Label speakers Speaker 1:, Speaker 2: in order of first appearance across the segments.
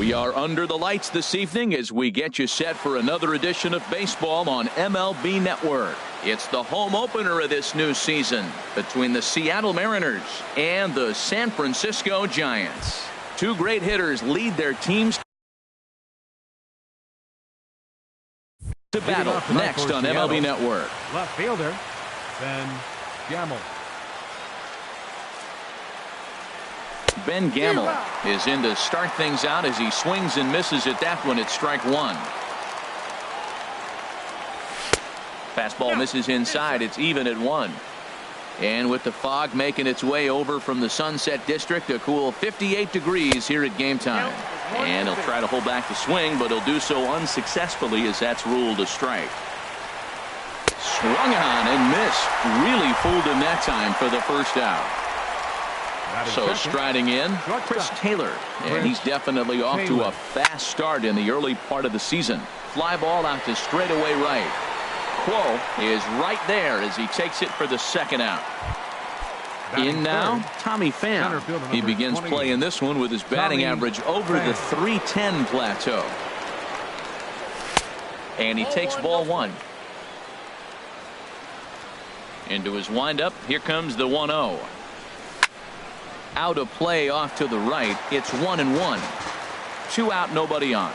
Speaker 1: We are under the lights this evening as we get you set for another edition of baseball on MLB Network. It's the home opener of this new season between the Seattle Mariners and the San Francisco Giants. Two great hitters lead their teams to battle next on MLB Network.
Speaker 2: Left fielder, Ben Gamel.
Speaker 1: Ben Gamel is in to start things out as he swings and misses at that one at strike one. Fastball misses inside. It's even at one. And with the fog making its way over from the Sunset District, a cool 58 degrees here at game time. And he'll try to hold back the swing, but he'll do so unsuccessfully as that's ruled a strike. Swung on and missed. Really fooled him that time for the first out. So striding in, Chris Taylor, and he's definitely off to a fast start in the early part of the season. Fly ball out to straightaway right. Quo is right there as he takes it for the second out. In now, Tommy Pham. He begins playing this one with his batting average over the .310 plateau. And he takes ball one. Into his windup, here comes the 1-0. Out of play off to the right. It's 1-1. 2 out, nobody on.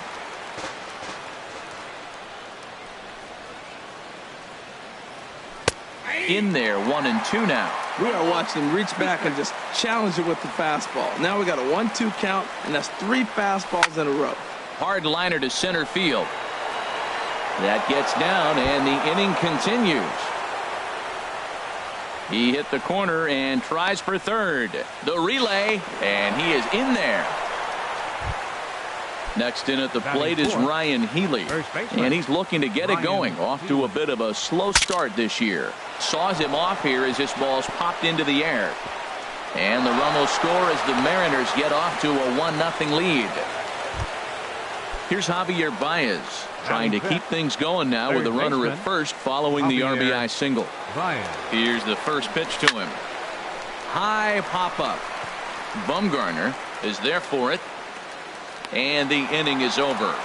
Speaker 1: In there, 1-2 now.
Speaker 3: We are watching him reach back and just challenge it with the fastball. Now we got a 1-2 count, and that's 3 fastballs in a row.
Speaker 1: Hard liner to center field. That gets down, and the inning continues. He hit the corner and tries for third. The relay, and he is in there. Next in at the plate is Ryan Healy, and he's looking to get it going. Off to a bit of a slow start this year. Saws him off here as this ball's popped into the air. And the run will score as the Mariners get off to a 1-0 lead. Here's Javier Baez trying to keep things going now with a runner at first following the RBI single. Here's the first pitch to him. High pop up. Bumgarner is there for it. And the inning is over.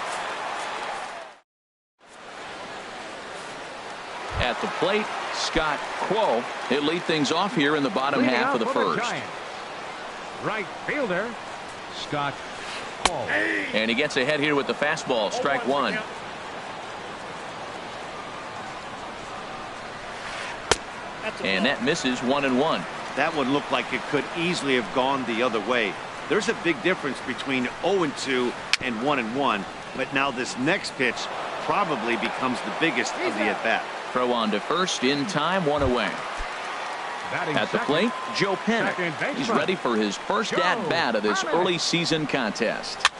Speaker 1: At the plate, Scott Quo. He'll lead things off here in the bottom half of the first.
Speaker 2: Right fielder, Scott Quo.
Speaker 1: And he gets ahead here with the fastball, strike one. And that misses 1-1.
Speaker 4: That one looked like it could easily have gone the other way. There's a big difference between 0-2 and 1-1, but now this next pitch probably becomes the biggest of the at-bat.
Speaker 1: Throw on to first in time, 1 away. At the plate, Joe Panik. He's ready for his first at-bat of this early season contest.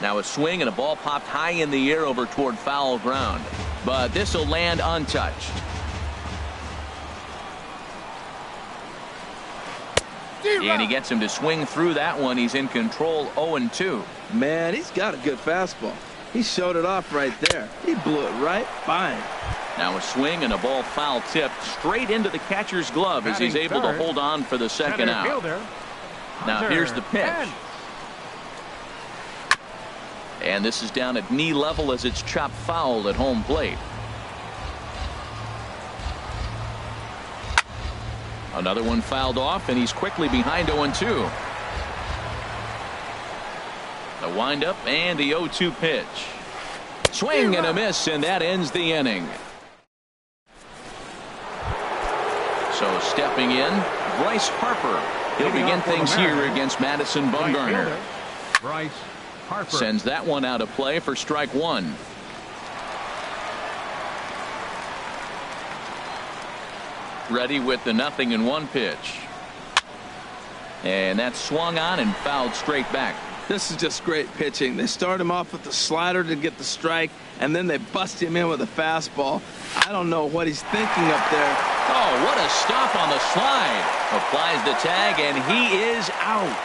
Speaker 1: Now a swing and a ball popped high in the air over toward foul ground, but this will land untouched. And he gets him to swing through that one. He's in control, 0-2.
Speaker 3: Man, he's got a good fastball. He showed it off right there. He blew it right by him.
Speaker 1: Now a swing and a ball foul tipped straight into the catcher's glove as he's able to hold on for the second out. Now here's the pitch. And this is down at knee level as it's chopped foul at home plate. Another one fouled off, and he's quickly behind 0-2. The windup and the 0-2 pitch. Swing and a miss, and that ends the inning. So stepping in, Bryce Harper. He'll begin things here against Madison Bumgarner.
Speaker 2: Bryce Harper
Speaker 1: sends that one out of play for strike one. Ready with the 0-1 pitch. And that's swung on and fouled straight back.
Speaker 3: This is just great pitching. They start him off with the slider to get the strike, and then they bust him in with a fastball. I don't know what he's thinking up there.
Speaker 1: Oh, what a stop on the slide. Applies the tag, and he is out.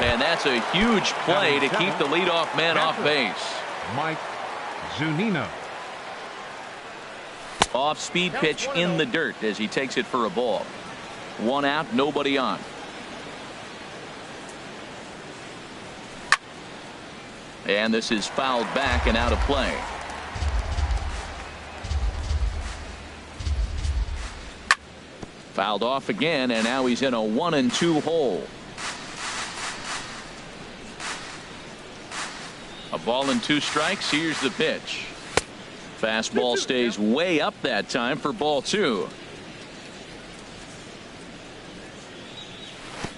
Speaker 1: And that's a huge play to keep the leadoff man off base.
Speaker 2: Mike Zunino.
Speaker 1: Off-speed pitch in the dirt as he takes it for a ball. 1 out, nobody on. And this is fouled back and out of play. Fouled off again, and now he's in a 1-2 hole. A ball and 2 strikes. Here's the pitch. Fastball stays way up that time for ball 2.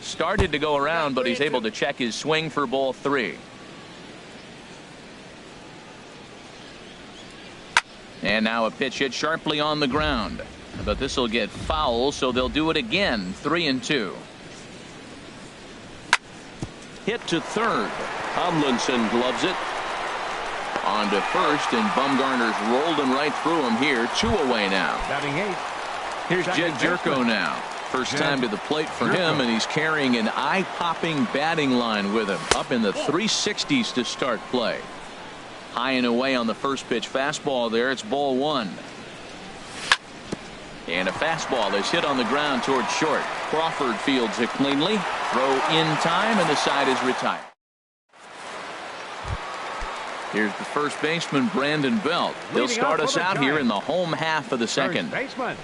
Speaker 1: Started to go around, but he's able to check his swing for ball 3. And now a pitch hit sharply on the ground. But this will get foul, so they'll do it again. 3-2. Hit to third. Tomlinson gloves it. On to first, and Bumgarner's rolled him right through him here. 2 away now.
Speaker 2: Batting 8.
Speaker 1: Here's Jed Jerko now. First time to the plate for him, and he's carrying an eye-popping batting line with him. Up in the 360s to start play. High and away on the first pitch fastball there. It's ball 1. And a fastball is hit on the ground towards short. Crawford fields it cleanly. Throw in time, and the side is retired. Here's the first baseman, Brandon Belt. He'll start us out here in the home half of the second.
Speaker 2: Baseman,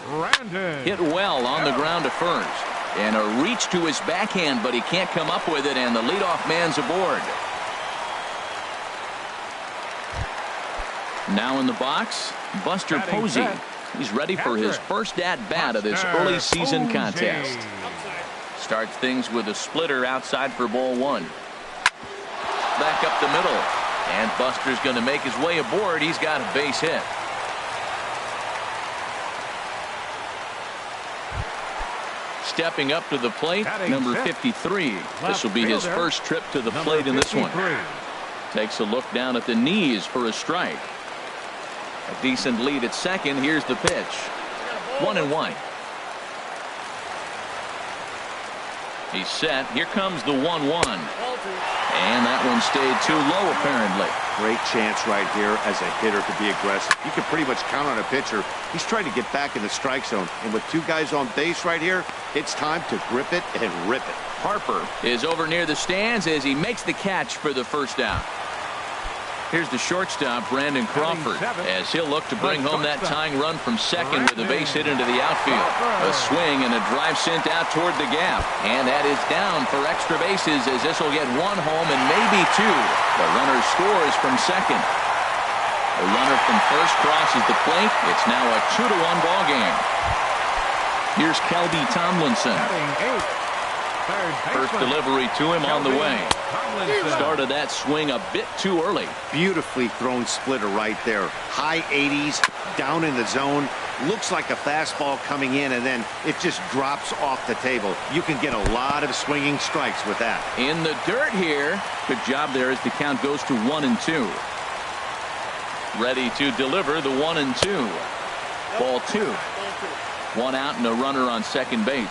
Speaker 2: Brandon.
Speaker 1: Hit well on the ground to first. And a reach to his backhand, but he can't come up with it, and the leadoff man's aboard. Now in the box, Buster Posey. He's ready for his first at-bat of this early season contest. Starts things with a splitter outside for ball 1. Back up the middle. And Buster's going to make his way aboard. He's got a base hit. Stepping up to the plate, number 53. This will be his first trip to the plate in this one. Takes a look down at the knees for a strike. A decent lead at second. Here's the pitch. 1-1. He's set. Here comes the 1-1. And that one stayed too low, apparently.
Speaker 4: Great chance right here as a hitter to be aggressive. You can pretty much count on a pitcher. He's trying to get back in the strike zone. And with 2 guys on base right here, it's time to grip it and rip it.
Speaker 1: Harper is over near the stands as he makes the catch for the first out. Here's the shortstop, Brandon Crawford, as he'll look to bring home that tying run from second with a base hit into the outfield. A swing and a drive sent out toward the gap. And that is down for extra bases as this will get 1 home and maybe 2. The runner scores from second. The runner from first crosses the plate. It's now a 2-1 ball game. Here's Kelby Tomlinson. First delivery to him on the way. Started that swing a bit too early.
Speaker 4: Beautifully thrown splitter right there. High 80s, down in the zone. Looks like a fastball coming in, and then it just drops off the table. You can get a lot of swinging strikes with that.
Speaker 1: In the dirt here. Good job there as the count goes to 1-2. Ready to deliver the 1-2. Ball 2. 1 out and a runner on second base.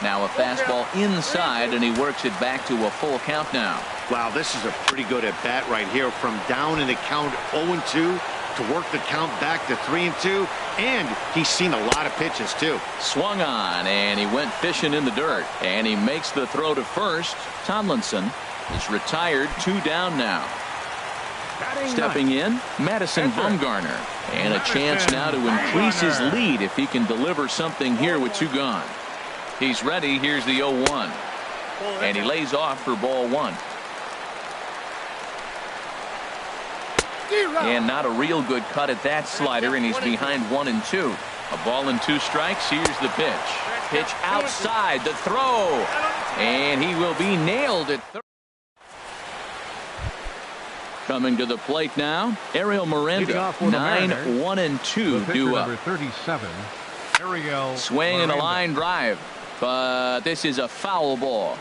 Speaker 1: Now a fastball inside, and he works it back to a full count now.
Speaker 4: Wow, this is a pretty good at bat right here. From down in the count 0-2 to work the count back to 3-2, and he's seen a lot of pitches too.
Speaker 1: Swung on, and he went fishing in the dirt, and he makes the throw to first. Tomlinson is retired. 2 down now. Stepping in, Madison Bumgarner, and a chance now to increase his lead if he can deliver something here with 2 gone. He's ready. Here's the 0-1. And he lays off for ball 1. And not a real good cut at that slider, and he's behind 1-2. A ball and 2 strikes. Here's the pitch. Pitch outside. The throw. And he will be nailed at third. Coming to the plate now, Ariel Miranda. 9-1-2 due up.
Speaker 2: Number 37, Ariel
Speaker 1: Swing and a
Speaker 2: Miranda.
Speaker 1: line drive. But this is a foul ball.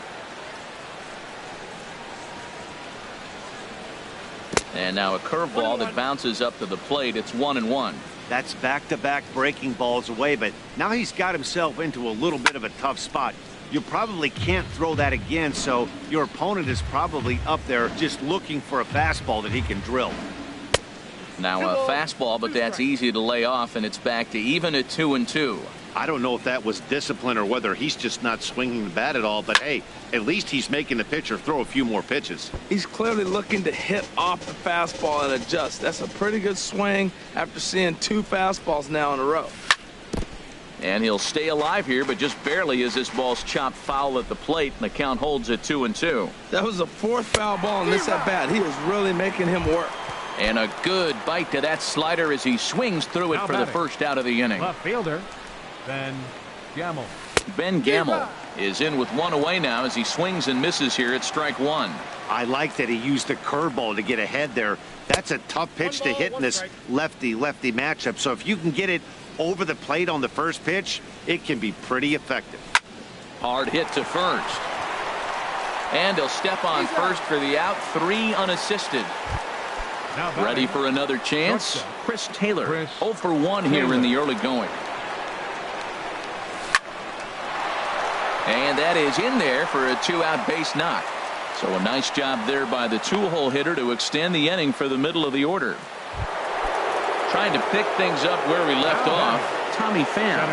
Speaker 1: And now a curveball that bounces up to the plate. It's 1-1.
Speaker 4: That's back-to-back breaking balls away, but now he's got himself into a little bit of a tough spot. You probably can't throw that again, so your opponent is probably up there just looking for a fastball that he can drill.
Speaker 1: Now a fastball, but that's easy to lay off, and it's back to even at 2-2.
Speaker 4: I don't know if that was discipline or whether he's just not swinging the bat at all, but hey, at least he's making the pitcher throw a few more pitches.
Speaker 3: He's clearly looking to hit off the fastball and adjust. That's a pretty good swing after seeing 2 fastballs now in a row.
Speaker 1: And he'll stay alive here, but just barely as this ball's chopped foul at the plate, and the count holds at 2-2.
Speaker 3: That was the 4th foul ball in this at bat. He was really making him work.
Speaker 1: And a good bite to that slider as he swings through it for the first out of the inning.
Speaker 2: Left fielder, Ben Gamble.
Speaker 1: Ben Gamble is in with 1 away now as he swings and misses here at strike 1.
Speaker 4: I like that he used the curveball to get ahead there. That's a tough pitch to hit in this lefty-lefty matchup. So if you can get it over the plate on the first pitch, it can be pretty effective.
Speaker 1: Hard hit to first. And he'll step on first for the out. 3 unassisted. Ready for another chance. Chris Taylor 0 for 1 here in the early going. And that is in there for a 2-out base knock. So a nice job there by the 2-hole hitter to extend the inning for the middle of the order. Trying to pick things up where we left off, Tommy Pham.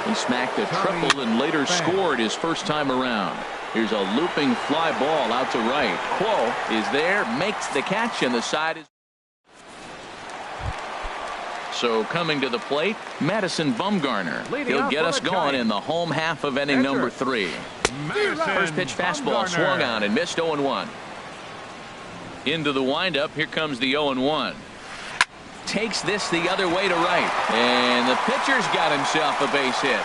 Speaker 1: He smacked a triple and later scored his first time around. Here's a looping fly ball out to right. Quo is there, makes the catch, and the side is. So coming to the plate, Madison Bumgarner. He'll get us going in the home half of inning number 3. First pitch fastball swung on and missed 0-1. Into the windup, here comes the 0-1. Takes this the other way to right. And the pitcher's got himself a base hit.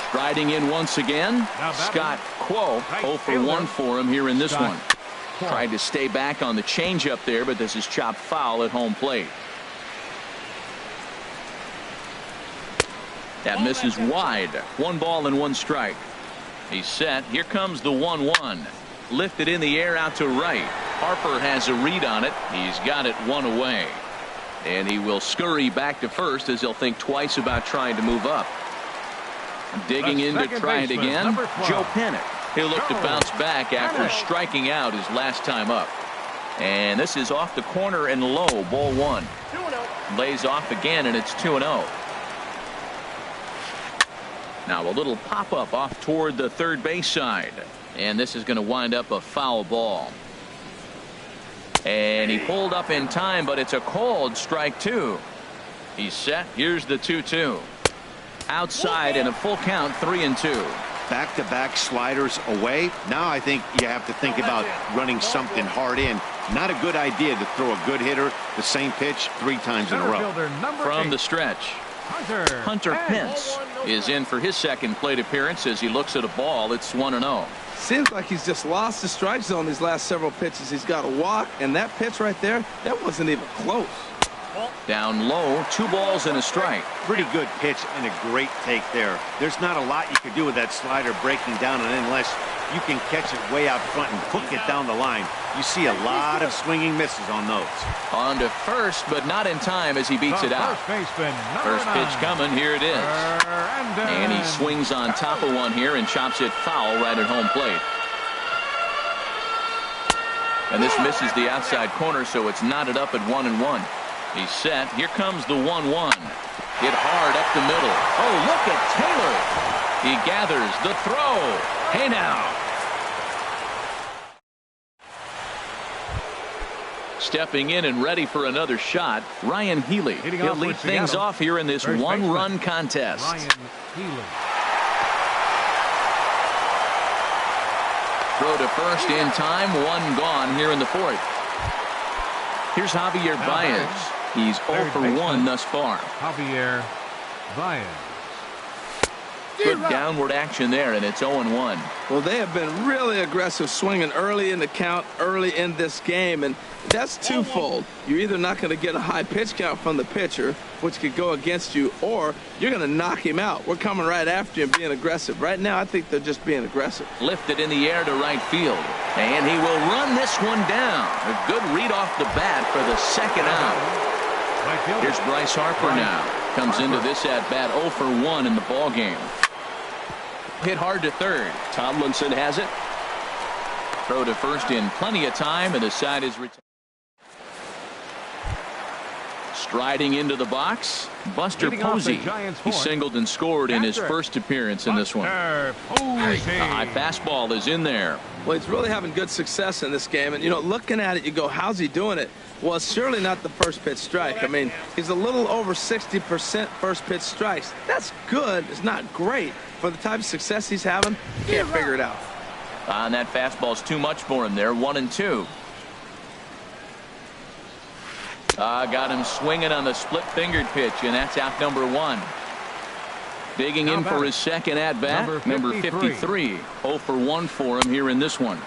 Speaker 1: Striding in once again, Scott Quo. 0 for 1 for him here in this one. Tried to stay back on the changeup there, but this is chopped foul at home plate. That misses wide. 1 ball and 1 strike. He's set. Here comes the 1-1. Lifted in the air out to right. Harper has a read on it. He's got it 1 away. And he will scurry back to first as he'll think twice about trying to move up. Digging in to try it again, Joe Panic. He'll look to bounce back after striking out his last time up. And this is off the corner and low, ball 1. Lays off again, and it's 2-0. Now a little pop-up off toward the third base side. And this is going to wind up a foul ball. And he pulled up in time, but it's a called strike 2. He's set. Here's the 2-2. Outside and a full count, 3-2.
Speaker 4: Back-to-back sliders away. Now I think you have to think about running something hard in. Not a good idea to throw a good hitter the same pitch 3 times in a row.
Speaker 1: From the stretch, Hunter Pence is in for his second plate appearance as he looks at a ball. It's 1-0.
Speaker 3: Seems like he's just lost the strike zone these last several pitches. He's got a walk, and that pitch right there, that wasn't even close.
Speaker 1: Down low, 2 balls and a strike.
Speaker 4: Pretty good pitch and a great take there. There's not a lot you could do with that slider breaking down, and unless you can catch it way out front and hook it down the line, you see a lot of swinging misses on those.
Speaker 1: On to first, but not in time as he beats it out. First pitch coming, here it is. And he swings on top of one here and chops it foul right at home plate. And this misses the outside corner, so it's knotted up at 1-1. He's set. Here comes the 1-1. Hit hard up the middle. Oh, look at Taylor. He gathers the throw. Hey now. Stepping in and ready for another shot, Ryan Healy. He'll lead things off here in this 1-run contest.
Speaker 2: Ryan Healy.
Speaker 1: Throw to first in time. 1 gone here in the 4th. Here's Javier Baez. He's 0 for 1 thus far.
Speaker 2: Javier Baez.
Speaker 1: Good downward action there, and it's 0-1.
Speaker 3: Well, they have been really aggressive swinging early in the count, early in this game, and that's twofold. You're either not going to get a high pitch count from the pitcher, which could go against you, or you're going to knock him out. We're coming right after you and being aggressive. Right now, I think they're just being aggressive.
Speaker 1: Lifted in the air to right field, and he will run this one down. A good read off the bat for the second out. Here's Bryce Harper now. Comes into this at-bat 0 for 1 in the ballgame. Hit hard to third. Tomlinson has it. throw to first in plenty of time, and the side is retired. Striding into the box, Buster Posey. He singled and scored in his first appearance in this one. A high fastball is in there.
Speaker 3: Well, he's really having good success in this game. And, you know, looking at it, you go, how's he doing it? Well, it's surely not the first pitch strike. I mean, he's a little over 60% first pitch strikes. That's good. It's not great. For the type of success he's having, can't figure it out.
Speaker 1: And that fastball's too much for him there. 1-2. Got him swinging on the split-fingered pitch, and that's out number 1. Digging in for his second at-bat, number 53. 0 for 1 for him here in this one.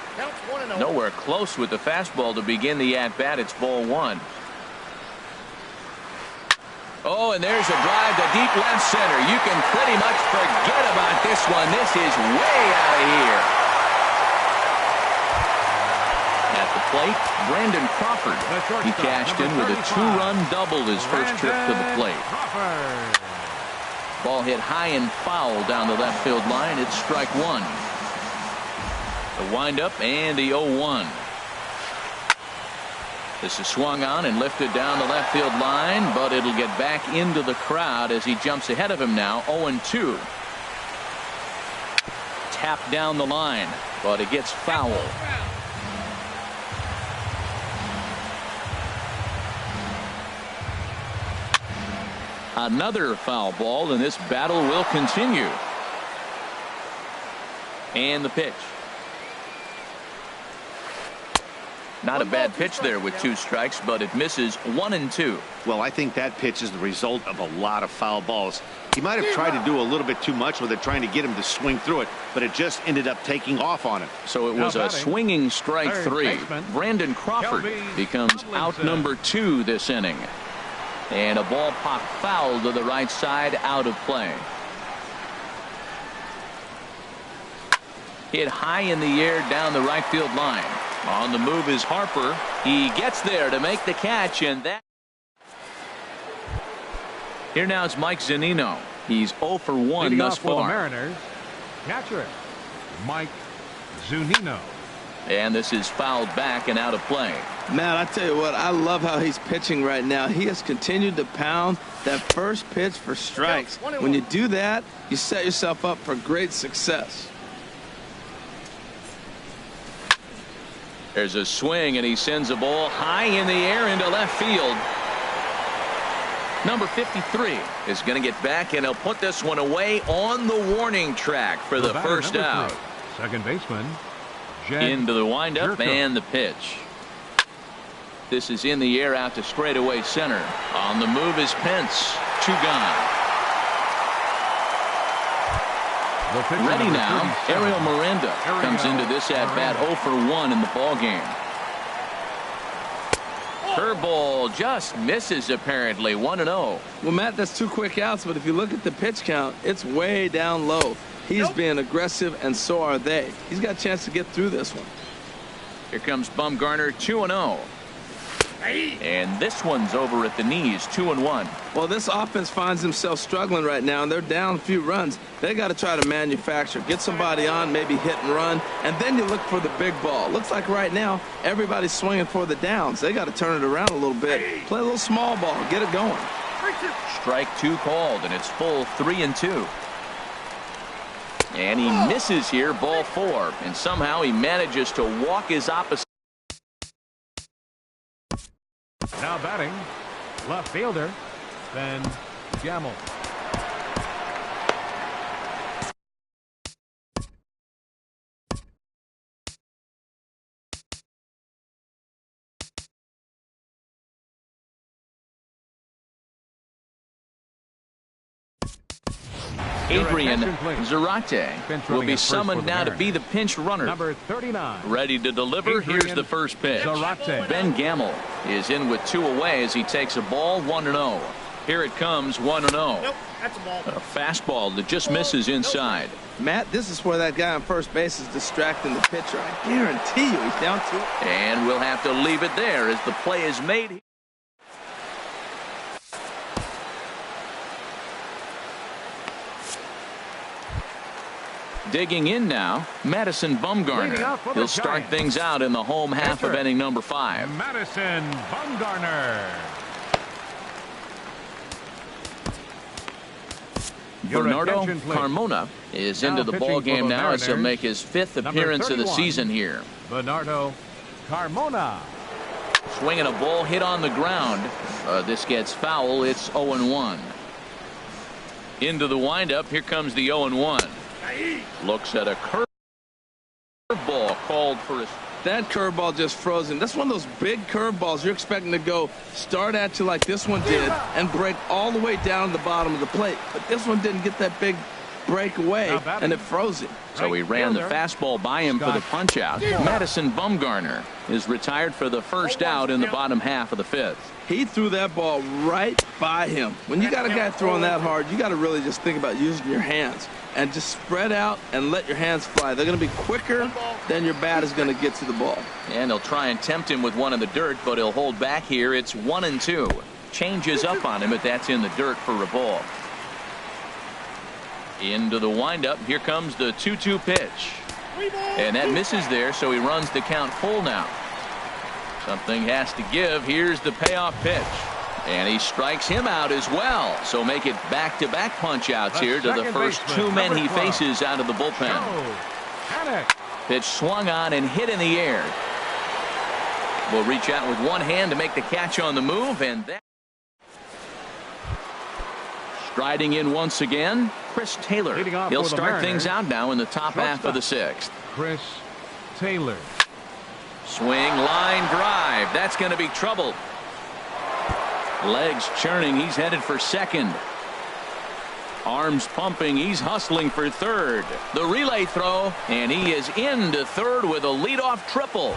Speaker 1: Nowhere close with the fastball to begin the at-bat. It's ball 1. Oh, and there's a drive to deep left center. You can pretty much forget about this one. This is way out of here. At the plate, Brandon Crawford. He cashed in with a 2-run double his first trip to the plate. Ball hit high and foul down the left field line. It's strike 1. The windup and the 0-1. This is swung on and lifted down the left field line, but it'll get back into the crowd as he jumps ahead of him now. 0-2. Tapped down the line, but it gets foul. Another foul ball, and this battle will continue. And the pitch. Not a bad pitch there with 2 strikes, but it misses. 1-2.
Speaker 4: Well, I think that pitch is the result of a lot of foul balls. He might have tried to do a little bit too much with it, trying to get him to swing through it, but it just ended up taking off on him.
Speaker 1: So it was a swinging strike 3. Brandon Crawford becomes out number 2 this inning. And a ball popped foul to the right side, out of play. Hit high in the air down the right field line. On the move is Harper. He gets there to make the catch, and that. Here now is Mike Zunino. He's 0 for 1 thus far.
Speaker 2: For the Mariners, catcher Mike Zunino.
Speaker 1: And this is fouled back and out of play.
Speaker 3: Man, I tell you what, I love how he's pitching right now. He has continued to pound that first pitch for strikes. When you do that, you set yourself up for great success.
Speaker 1: There's a swing, and he sends a ball high in the air into left field. Number 53 is going to get back, and he'll put this one away on the warning track for the first out.
Speaker 2: Second baseman.
Speaker 1: Into the windup and the pitch. This is in the air out to straightaway center. On the move is Pence. 2 gone. Ready now, Ariel Miranda comes into this at-bat 0 for 1 in the ballgame. Curveball just misses apparently. 1-0.
Speaker 3: Well, Matt, that's 2 quick outs, but if you look at the pitch count, it's way down low. He's being aggressive, and so are they. He's got a chance to get through this one.
Speaker 1: Here comes Bumgarner. 2-0. And this one's over at the knees. 2-1.
Speaker 3: Well, this offense finds themselves struggling right now, and they're down a few runs. They got to try to manufacture, get somebody on, maybe hit and run, and then you look for the big ball. Looks like right now everybody's swinging for the downs. They got to turn it around a little bit, play a little small ball, get it going.
Speaker 1: Strike 2 called, and it's full 3-2. And he misses here, ball 4, and somehow he manages to walk his opposite.
Speaker 2: Now batting, left fielder, Ben Gamel.
Speaker 1: Adrian Zarate will be summoned now to be the pinch runner.
Speaker 2: Number 39.
Speaker 1: Ready to deliver. Here's the first pitch. Ben Gamel is in with 2 away as he takes a ball. 1-0. Here it comes. 1-0.
Speaker 5: Nope, that's a ball.
Speaker 1: A fastball that just misses inside.
Speaker 3: Matt, this is where that guy on first base is distracting the pitcher. I guarantee you he's down 2.
Speaker 1: And we'll have to leave it there as the play is made. Digging in now, Madison Bumgarner. He'll start things out in the home half of inning number 5.
Speaker 2: Madison Bumgarner.
Speaker 1: Bernardo Carmona is into the ball game now as he'll make his 5th appearance of the season here.
Speaker 2: Bernardo Carmona.
Speaker 1: Swinging a ball hit on the ground. This gets foul. It's 0-1. Into the windup. Here comes the 0-1. Looks at a curveball called for a...
Speaker 3: That curveball just frozen. That's one of those big curveballs you're expecting to go start at you like this one did and break all the way down the bottom of the plate. But this one didn't get that big break away, and it froze him.
Speaker 1: So he ran the fastball by him for the punch out. Madison Bumgarner is retired for the first out in the bottom half of the 5th.
Speaker 3: He threw that ball right by him. When you got a guy throwing that hard, you got to really just think about using your hands and just spread out and let your hands fly. They're going to be quicker than your bat is going to get to the ball.
Speaker 1: And they'll try and tempt him with one in the dirt, but he'll hold back here. It's 1-2. Changes up on him, but that's in the dirt for a ball. Into the windup. Here comes the 2-2 pitch. And that misses there, so he runs the count full now. Something has to give. Here's the payoff pitch. And he strikes him out as well. So make it back-to-back punch-outs here to the first 2 men he faces out of the bullpen. Pitch swung on and hit in the air. Will reach out with one hand to make the catch on the move, and that. Striding in once again, Chris Taylor. He'll start things out now in the top half of the 6th.
Speaker 2: Chris Taylor.
Speaker 1: Swing, line drive. That's going to be trouble. Legs churning. He's headed for second. Arms pumping. He's hustling for third. The relay throw, and he is into third with a leadoff triple.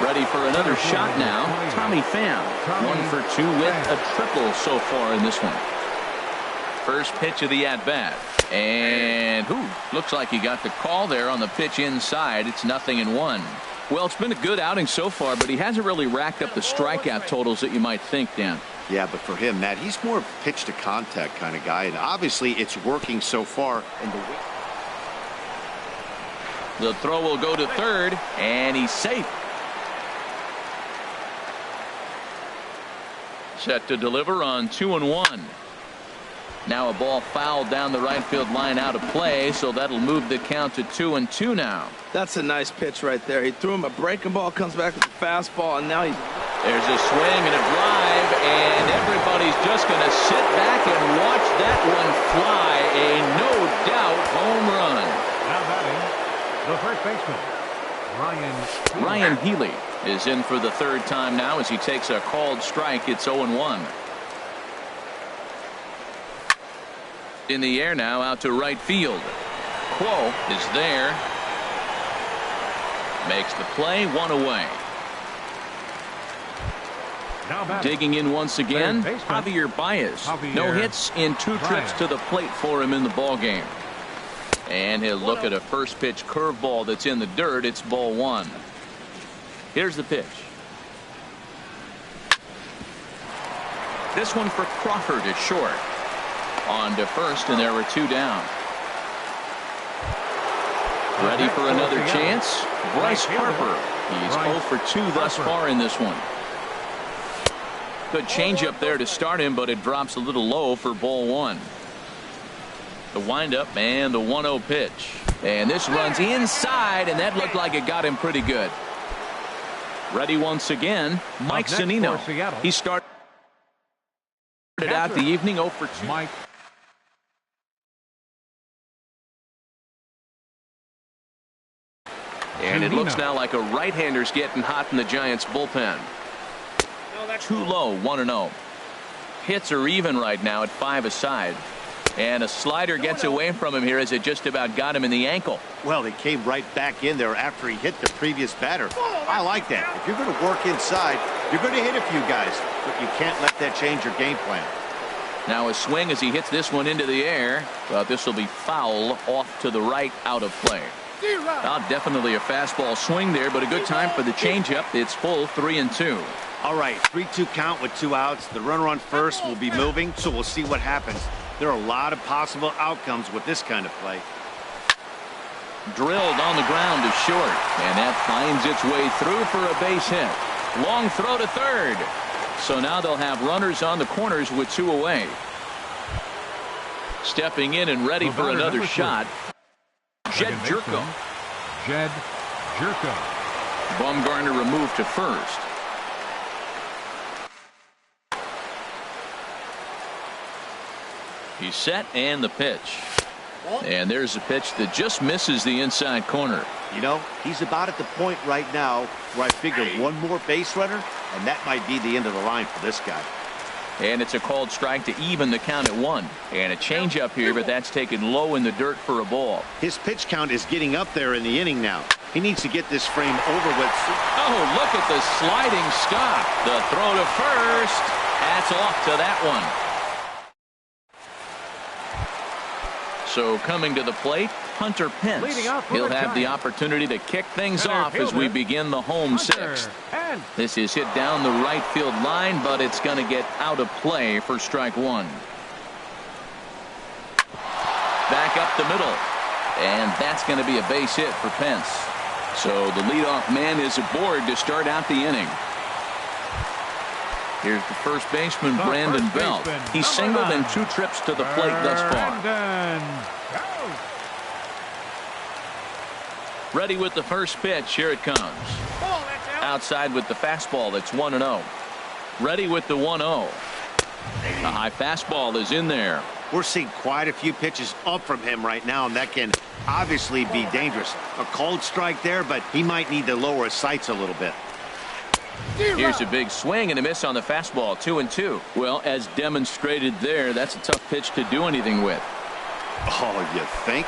Speaker 1: Ready for another shot now. Tommy Pham. 1 for 2 with a triple so far in this one. First pitch of the at-bat. And looks like he got the call there on the pitch inside. It's 0-1. Well, it's been a good outing so far, but he hasn't really racked up the strikeout totals that you might think, Dan.
Speaker 4: Yeah, but for him, Matt, he's more pitch to contact kind of guy, and obviously it's working so far.
Speaker 1: The throw will go to third, and he's safe. Set to deliver on 2-1. Now a ball fouled down the right field line out of play, so that'll move the count to 2-2 now.
Speaker 3: That's a nice pitch right there. He threw him a breaking ball, comes back with a fastball, and now
Speaker 1: there's a swing and a drive, and everybody's just going to sit back and watch that one fly. A no-doubt home run.
Speaker 2: Now batting, the first baseman,
Speaker 1: Ryan Healy is in for the 3rd time now as he takes a called strike. It's 0-1. In the air now, out to right field. Quo is there. Makes the play, 1 away. Digging in once again, Javier Baez. No hits in 2 trips to the plate for him in the ball game. And he'll look at a first pitch curveball that's in the dirt. It's ball 1. Here's the pitch. This one for Crawford is short. On to first, and there were 2 down. Ready for another chance. Bryce Harper. He's 0 for 2 thus far in this one. Good changeup there to start him, but it drops a little low for ball 1. The windup and the 1-0 pitch. And this runs inside, and that looked like it got him pretty good. Ready once again, Mike Zunino. He started out the evening 0 for 2.
Speaker 2: Mike.
Speaker 1: And it looks now like a right-hander's getting hot in the Giants bullpen. Too low, 1-0. Hits are even right now at 5 aside. And a slider gets away from him here as it just about got him in the ankle.
Speaker 4: Well, they came right back in there after he hit the previous batter. I like that. If you're going to work inside, you're going to hit a few guys, but you can't let that change your game plan.
Speaker 1: Now a swing as he hits this one into the air. But this will be foul off to the right, out of play. Definitely a fastball swing there, but a good time for the changeup. It's full 3-2.
Speaker 4: All right, 3-2 count with 2 outs. The runner on first will be moving, so we'll see what happens. There are a lot of possible outcomes with this kind of play.
Speaker 1: Drilled on the ground to short, and that finds its way through for a base hit. Long throw to third. So now they'll have runners on the corners with 2 away. Stepping in and ready for another shot, Jed Jerko.
Speaker 2: Jed Jerko.
Speaker 1: Bumgarner removed to first. He's set, and the pitch. And there's a pitch that just misses the inside corner.
Speaker 4: You know, he's about at the point right now where I figure one more base runner, and that might be the end of the line for this guy.
Speaker 1: And it's a called strike to even the count at 1. And a changeup here, but that's taken low in the dirt for a ball.
Speaker 4: His pitch count is getting up there in the inning now. He needs to get this frame over with.
Speaker 1: Oh, look at the sliding stop. The throw to first. That's off to that one. So coming to the plate, Hunter Pence. He'll have the opportunity to kick things off as we begin the home 6th. This is hit down the right field line, but it's going to get out of play for strike 1. Back up the middle, and that's going to be a base hit for Pence. So the leadoff man is aboard to start out the inning. Here's the first baseman, Brandon Belt. He's singled in 2 trips to the plate thus far. Ready with the first pitch. Here it comes. Outside with the fastball. That's 1-0. Ready with the 1-0. The high fastball is in there.
Speaker 4: We're seeing quite a few pitches up from him right now, and that can obviously be dangerous. A cold strike there, but he might need to lower his sights a little bit.
Speaker 1: Here's a big swing and a miss on the fastball. 2-2. Well, as demonstrated there, that's a tough pitch to do anything with.
Speaker 4: Oh, you think?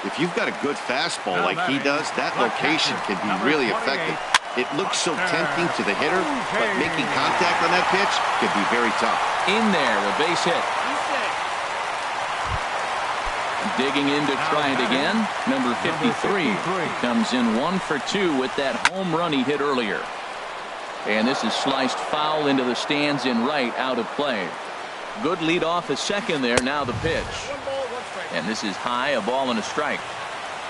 Speaker 4: If you've got a good fastball like he does, that location can be really effective. It looks so tempting to the hitter, but making contact on that pitch could be very tough.
Speaker 1: In there, a base hit. Digging in to try it again. Number 53 comes in 1 for 2 with that home run he hit earlier. And this is sliced foul into the stands in right, out of play. Good lead off a second there. Now the pitch. And this is high, a ball and a strike.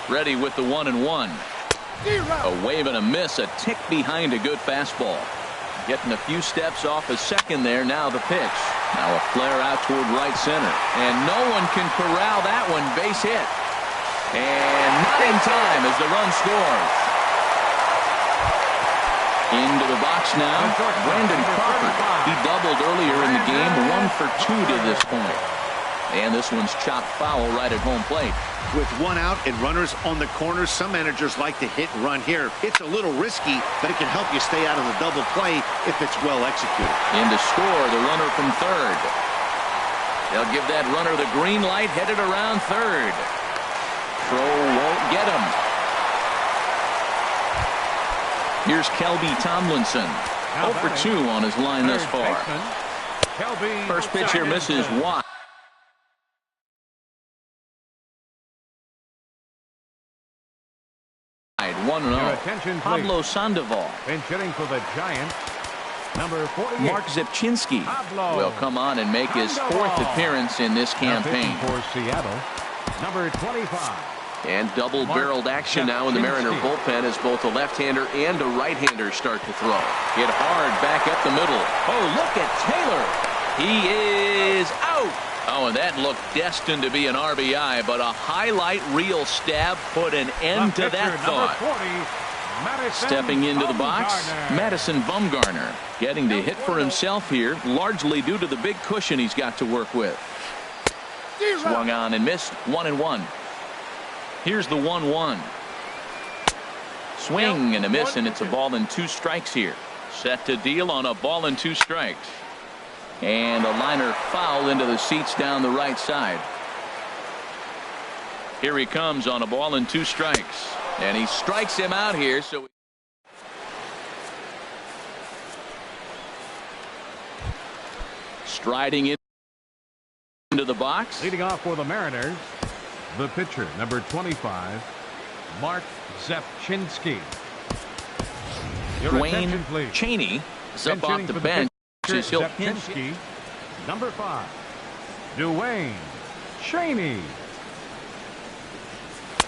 Speaker 1: Ready with the 1-1. A wave and a miss, a tick behind a good fastball. Getting a few steps off a second there. Now the pitch. Now a flare out toward right center. And no one can corral that one. Base hit. And not in time as the run scores. Into the box now, Brandon Crawford. He doubled earlier in the game, 1 for 2 to this point. And this one's chopped foul right at home plate.
Speaker 4: With 1 out and runners on the corners, some managers like to hit and run here. It's a little risky, but it can help you stay out of the double play if it's well executed.
Speaker 1: In to score, the runner from third. They'll give that runner the green light, headed around third. Throw won't get him. Here's Kelby Tomlinson. 0 for 2 on his line thus far. First pitch here misses wide. 1-0. Pablo Sandoval.
Speaker 2: Pinch hitting for the Giants. Number 48.
Speaker 1: Mark Zepchinski will come on and make his 4th appearance in this campaign.
Speaker 2: For Seattle. Number 25.
Speaker 1: And double-barreled action now in the Mariner bullpen as both a left-hander and a right-hander start to throw. Hit hard back up the middle. Oh, look at Taylor. He is out. Oh, and that looked destined to be an RBI, but a highlight reel stab put an end to that thought.
Speaker 2: 40,
Speaker 1: Stepping into the box, Madison Bumgarner getting the hit for himself here, largely due to the big cushion he's got to work with. Swung on and missed. 1-1. Here's the 1-1. Swing and a miss, and it's a ball and 2 strikes here. Set to deal on a ball and 2 strikes. And a liner foul into the seats down the right side. Here he comes on a ball and 2 strikes. And he strikes him out here. So striding into the box.
Speaker 2: Leading off for the Mariners, the pitcher, number 25, Mark Zepchinski.
Speaker 1: Dwayne Cheney is up off the bench.
Speaker 2: Zepchinski, number 5, Dwayne Cheney.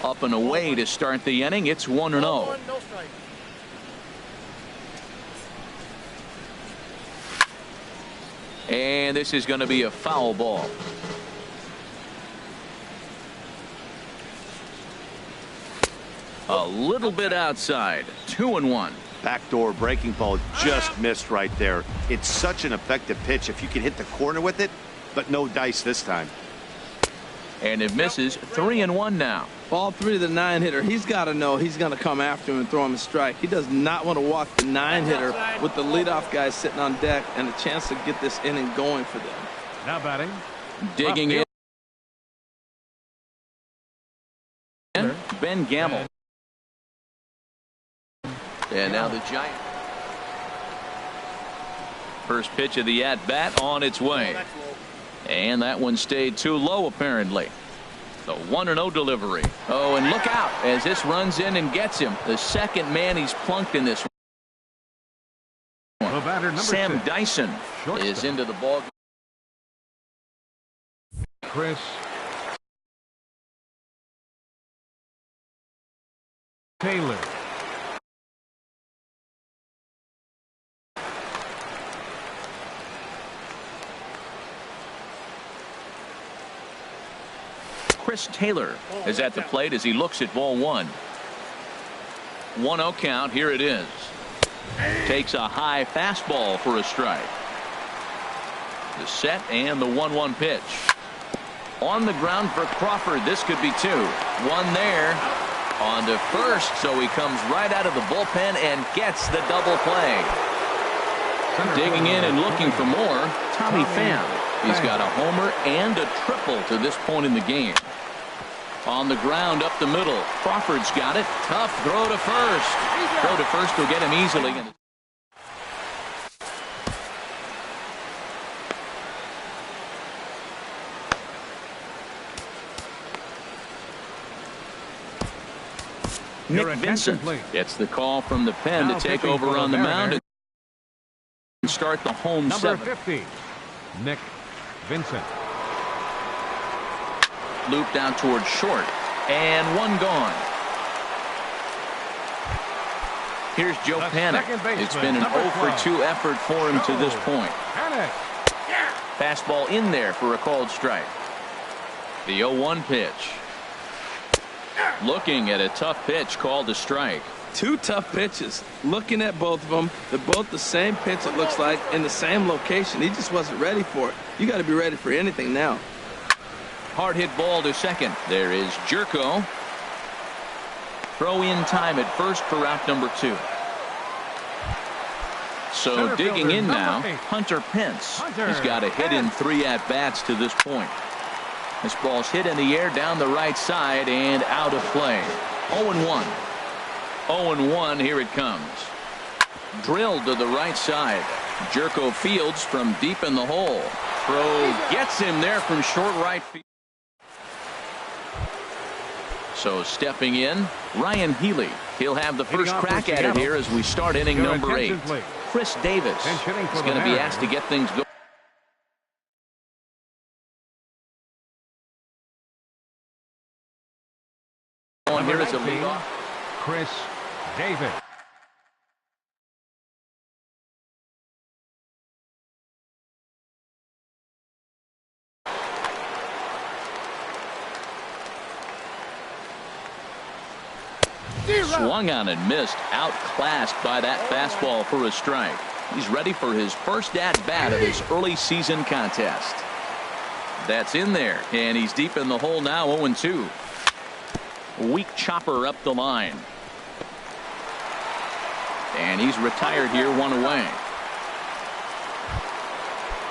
Speaker 1: Up and away to start the inning. It's 1-0. And this is going to be a foul ball. A little bit outside. 2-1.
Speaker 4: Backdoor breaking ball just missed right there. It's such an effective pitch if you can hit the corner with it, but no dice this time.
Speaker 1: And it misses. 3-1 now.
Speaker 3: Ball 3 to the 9-hitter. He's got to know he's going to come after him and throw him a strike. He does not want to walk the 9-hitter with the leadoff guy sitting on deck and a chance to get this inning going for them.
Speaker 2: Now batting.
Speaker 1: Digging in. Ben Gamble. And now the Giants. First pitch of the at-bat on its way. And that one stayed too low, apparently. The 1-0 delivery. Oh, and look out as this runs in and gets him. The second man he's plunked in this one. Sam Dyson is into the ball.
Speaker 2: Chris Taylor.
Speaker 1: Chris Taylor is at the plate as he looks at ball 1. 1-0 count. Here it is. Takes a high fastball for a strike. The set and the 1-1 pitch. On the ground for Crawford. This could be 2. 1 there. On to first, so he comes right out of the bullpen and gets the double play. Digging in and looking for more, Tommy Pham. He's got a homer and a triple to this point in the game. On the ground up the middle. Crawford's got it. Tough throw to first. Throw to first will get him easily. Nick Vincent gets the call from the pen to take over on the mound and start the home
Speaker 2: number
Speaker 1: 7.
Speaker 2: 50, Nick Vincent.
Speaker 1: Looped out towards short, and 1 gone. Here's Joe Panik. It's been an 0 for 2 effort for him to this point. Fastball in there for a called strike. The 0-1 pitch. Looking at a tough pitch called a strike.
Speaker 3: 2 tough pitches. Looking at both of them, they're both the same pitch, it looks like, in the same location. He just wasn't ready for it. You got to be ready for anything now.
Speaker 1: Hard hit ball to second. There is Jerko. Throw in time at first for out number 2. So
Speaker 2: Center
Speaker 1: digging in now,
Speaker 2: 8.
Speaker 1: Hunter Pence. He's got a hit in 3 at-bats to this point. This ball's hit in the air down the right side and out of play. 0-1. 0-1, here it comes. Drilled to the right side. Jerko fields from deep in the hole. Throw gets him there from short right field. So stepping in, Ryan Healy. He'll have the first crack at it here as we start inning number 8. Chris Davis is going to be asked to get things going. Here is a leadoff.
Speaker 2: Chris Davis.
Speaker 1: Swung on and missed. Outclassed by that fastball for a strike. He's ready for his first at-bat of his early season contest. That's in there, and he's deep in the hole now. 0-2. Weak chopper up the line. And he's retired here, 1 away.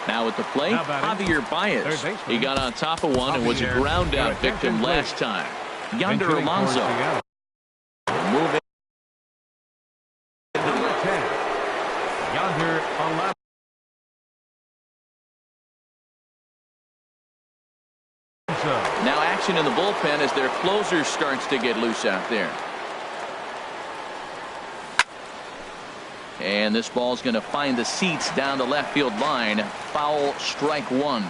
Speaker 1: Now at the plate, Javier Baez. He got on top of one and was a ground out victim last time. Yonder Alonso. Moving.
Speaker 2: Yonder Alonso.
Speaker 1: Now action in the bullpen as their closer starts to get loose out there. And this ball's going to find the seats down the left field line. Foul, strike 1.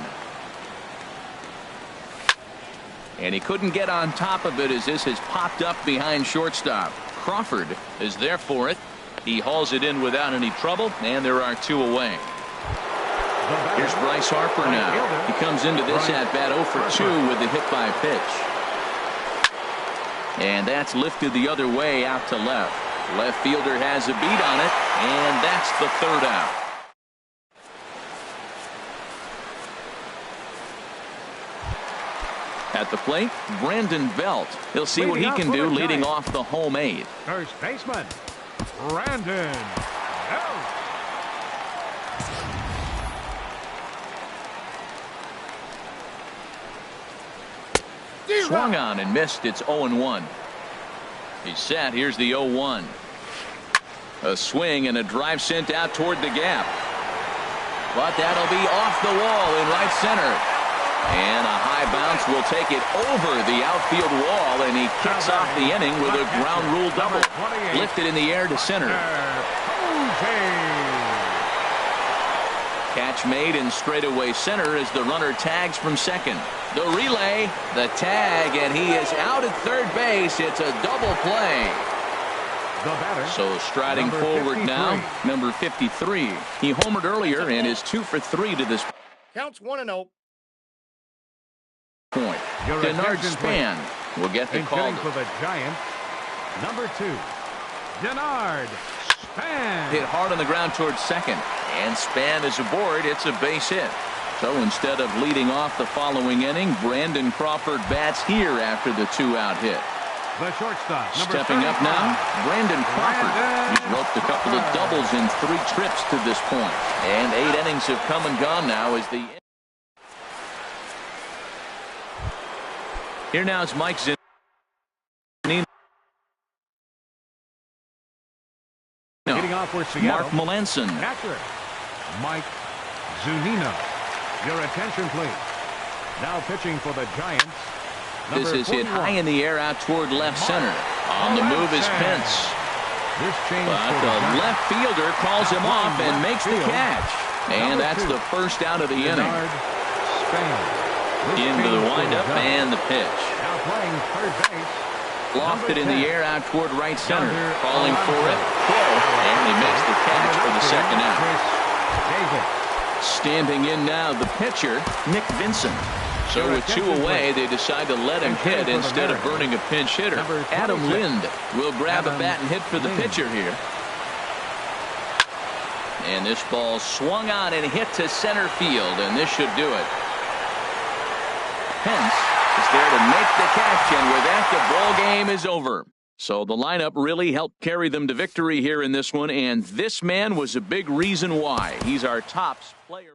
Speaker 1: And he couldn't get on top of it as this has popped up behind shortstop. Crawford is there for it. He hauls it in without any trouble, and there are 2 away. Here's Bryce Harper now. He comes into this at-bat 0 for 2 with the hit by pitch. And that's lifted the other way out to left. Left fielder has a beat on it, and that's the 3rd out. At the plate, Brandon Belt. He'll see what he can do leading off the home 8.
Speaker 2: First baseman, Brandon Belt.
Speaker 1: Swung on and missed. It's 0-1. He's set. Here's the 0-1. A swing and a drive sent out toward the gap. But that'll be off the wall in right center. And a high bounce will take it over the outfield wall, and he kicks off the inning with a ground rule double. Lifted in the air to center. Catch made in straightaway center as the runner tags from second. The relay, the tag, and he is out at third base. It's a double play. So striding forward 53. Now, number 53. He homered earlier and is 2 for 3 to this
Speaker 5: counts 1-0.
Speaker 1: point. Denard Span will get the call.
Speaker 2: For the Giants, number 2, Denard Span.
Speaker 1: Hit hard on the ground towards second, and Span is aboard. It's a base hit. So instead of leading off the following inning, Brandon Crawford bats here after the 2-out hit.
Speaker 2: The shortstop,
Speaker 1: stepping up now, Brandon Crawford. He's roped a couple of doubles in 3 trips to this point, and 8 innings have come and gone now as the. Here now is Mike Zunino.
Speaker 2: Getting off for Seattle,
Speaker 1: Mark Melanson.
Speaker 2: Catcher, Mike Zunino. Your attention, please. Now pitching for the Giants.
Speaker 1: This is hit high in the air out toward left center. On the move is Pence. But the left fielder calls him off and makes the catch. And that's the first out of the inning. Into the windup and the pitch.
Speaker 2: Now playing third base.
Speaker 1: Lofted in the air out toward right center. Calling for it. And he makes the catch for the second out. Standing in now, the pitcher, Nick Vincent. So with 2 away, they decide to let him hit instead of burning a pinch hitter. Adam Lind will grab a bat and hit for the pitcher here. And this ball swung on and hit to center field, and this should do it. Pence is there to make the catch, and with that, the ball game is over. So the lineup really helped carry them to victory here in this one, and this man was a big reason why. He's our top player.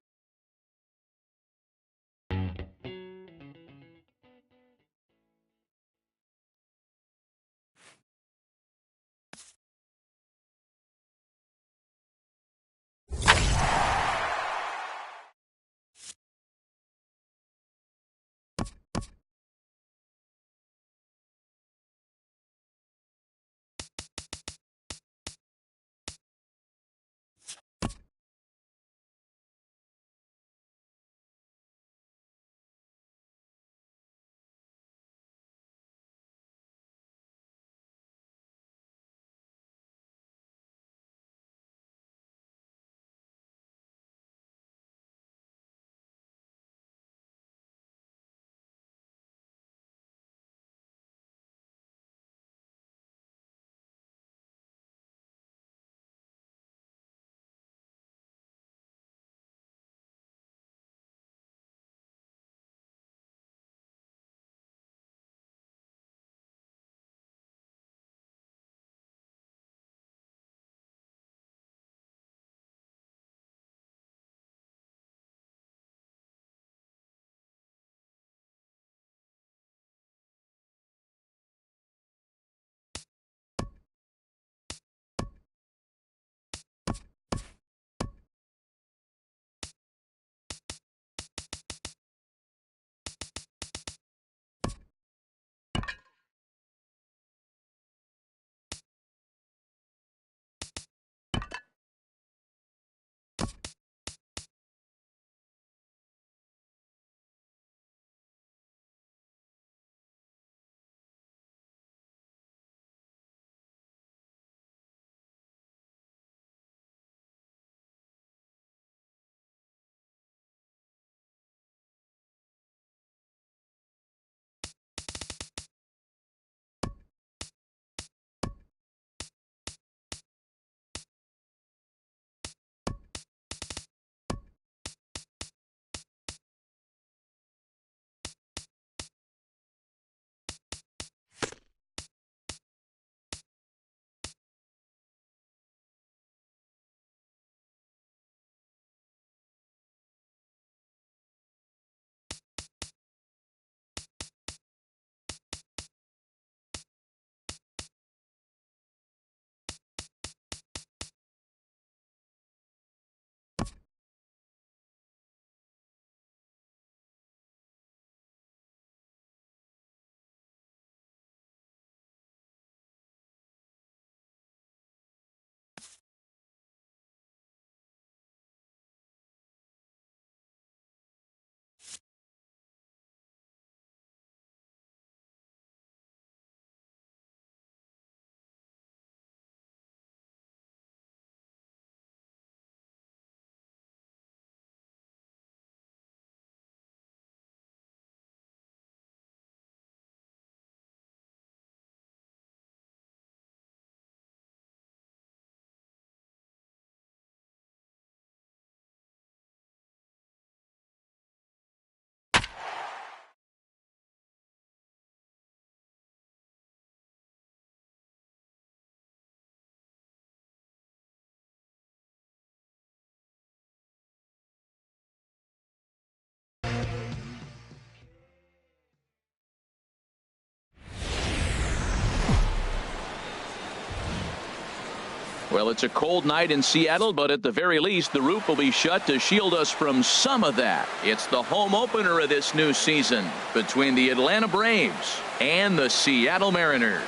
Speaker 1: Well, it's a cold night in Seattle, but at the very least, the roof will be shut to shield us from some of that. It's the home opener of this new season between the Atlanta Braves and the Seattle Mariners.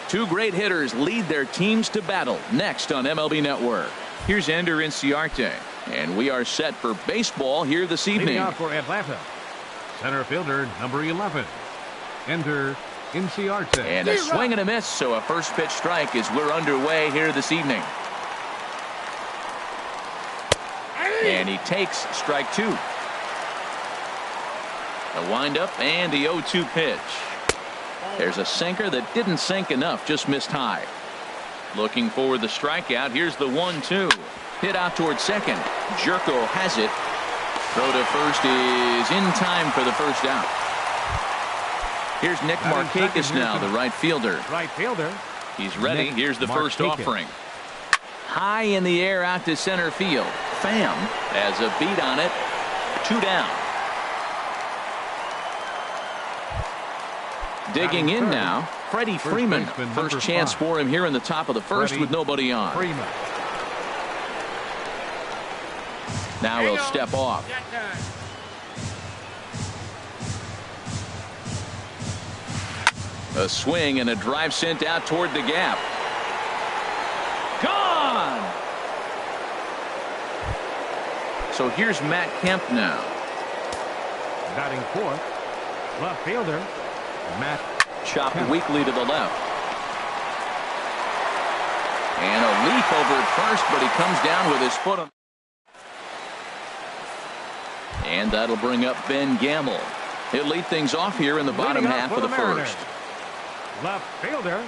Speaker 1: Two great hitters lead their teams to battle next on MLB Network. Here's Ender Inciarte, and we are set for baseball here this evening.
Speaker 2: Leading out for Atlanta, center fielder number 11, Ender Inciarte.
Speaker 1: And a swing and a miss, so a first pitch strike as we're underway here this evening. And he takes strike two. A windup and the 0-2 pitch. There's a sinker that didn't sink enough, just missed high. Looking for the strikeout. Here's the 1-2. Hit out towards second. Jerko has it. Throw to first is in time for the first out. Here's Nick Markakis now, the right fielder.
Speaker 2: Right fielder.
Speaker 1: He's ready.
Speaker 2: Nick
Speaker 1: Here's the first
Speaker 2: Markakis.
Speaker 1: offering. High in the air out to center field. Pham has a beat on it. 2 down. Digging in now, Freddie Freeman. First chance for him here in the top of the first with nobody on.
Speaker 2: Freeman.
Speaker 1: Now he'll step off. A swing and a drive sent out toward the gap. Gone! So here's Matt Kemp now.
Speaker 2: Batting fourth, left fielder Matt
Speaker 1: Chopped
Speaker 2: Kemp.
Speaker 1: weakly to the left. And a leap over at first, but he comes down with his foot on. And that'll bring up Ben Gamble. He'll lead things off here in the bottom
Speaker 2: Leading
Speaker 1: half
Speaker 2: up
Speaker 1: of
Speaker 2: for
Speaker 1: the
Speaker 2: Mariners.
Speaker 1: first.
Speaker 2: Left fielder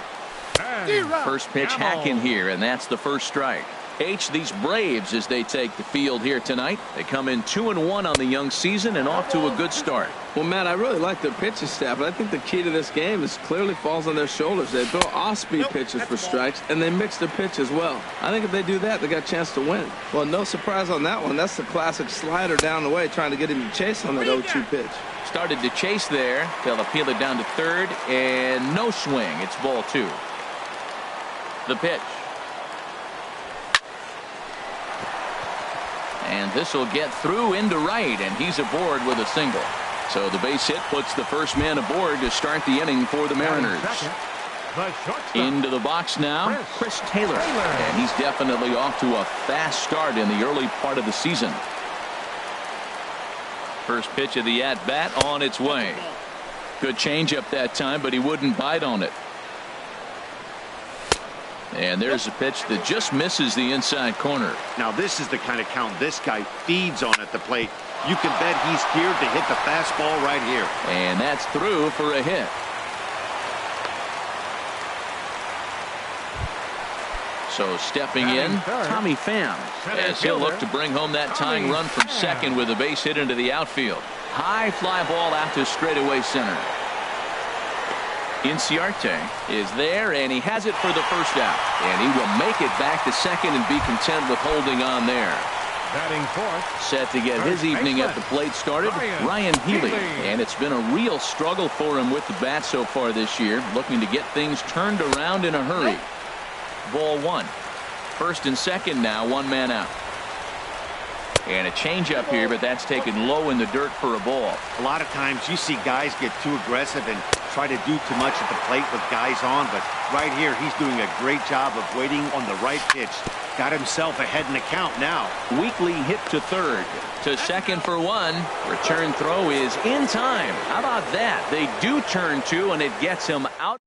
Speaker 2: Ben
Speaker 1: First pitch
Speaker 2: Gamble.
Speaker 1: hack in here, and that's the first strike. These Braves, as they take the field here tonight, they come in 2-1 on the young season and off to a good start.
Speaker 3: Well, Matt, I really like their pitching staff, but I think the key to this game is clearly falls on their shoulders. They throw off-speed pitches for strikes, and they mix their pitch as well. I think if they do that, they got a chance to win. Well, no surprise on that one. That's the classic slider down the way, trying to get him to chase on that 0-2 pitch.
Speaker 1: Started to chase there. They'll appeal it down to third, and no swing. It's ball 2. The pitch. And this will get through into right, and he's aboard with a single. So the base hit puts the first man aboard to start the inning for the Mariners.
Speaker 2: Second, the shortstop.
Speaker 1: Into the box now, Chris Taylor. And he's definitely off to a fast start in the early part of the season. First pitch of the at-bat on its way. Good changeup that time, but he wouldn't bite on it. And there's a pitch that just misses the inside corner.
Speaker 4: Now this is the kind of count this guy feeds on at the plate. You can bet he's geared to hit the fastball right here.
Speaker 1: And that's through for a hit. So stepping in, Tommy Pham, as he'll look to bring home that tying run from second with a base hit into the outfield. High fly ball out to straightaway center. Inciarte is there, and he has it for the first out. And he will make it back to second and be content with holding on there.
Speaker 2: Batting fourth.
Speaker 1: Set to get his evening at the plate started, Ryan Healy. And it's been a real struggle for him with the bat so far this year, looking to get things turned around in a hurry. Ball 1. First and second now, one man out. And a changeup here, but that's taken low in the dirt for a ball.
Speaker 4: A lot of times you see guys get too aggressive and try to do too much at the plate with guys on, but right here he's doing a great job of waiting on the right pitch. Got himself ahead in the count now.
Speaker 1: Weakly hit to third. To second for one. Return throw is in time. How about that? They do turn 2, and it gets him out.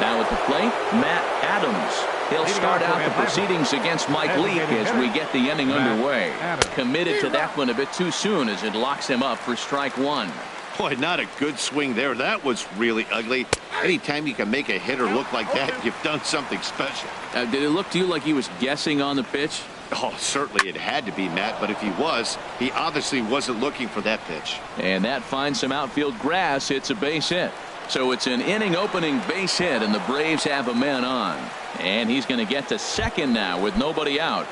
Speaker 1: Now at the plate, Matt Adams. He'll start out the proceedings against Mike Leake as we get the inning underway. Committed to that one a bit too soon as it locks him up for strike 1.
Speaker 4: Boy, not a good swing there. That was really ugly. Anytime you can make a hitter look like that, you've done something special.
Speaker 1: Did it look to you like he was guessing on the pitch?
Speaker 4: Oh, certainly it had to be, Matt, but if he was, he obviously wasn't looking for that pitch.
Speaker 1: And that finds some outfield grass. It's a base hit. So it's an inning opening base hit, and the Braves have a man on. And he's going to get to second now with nobody out.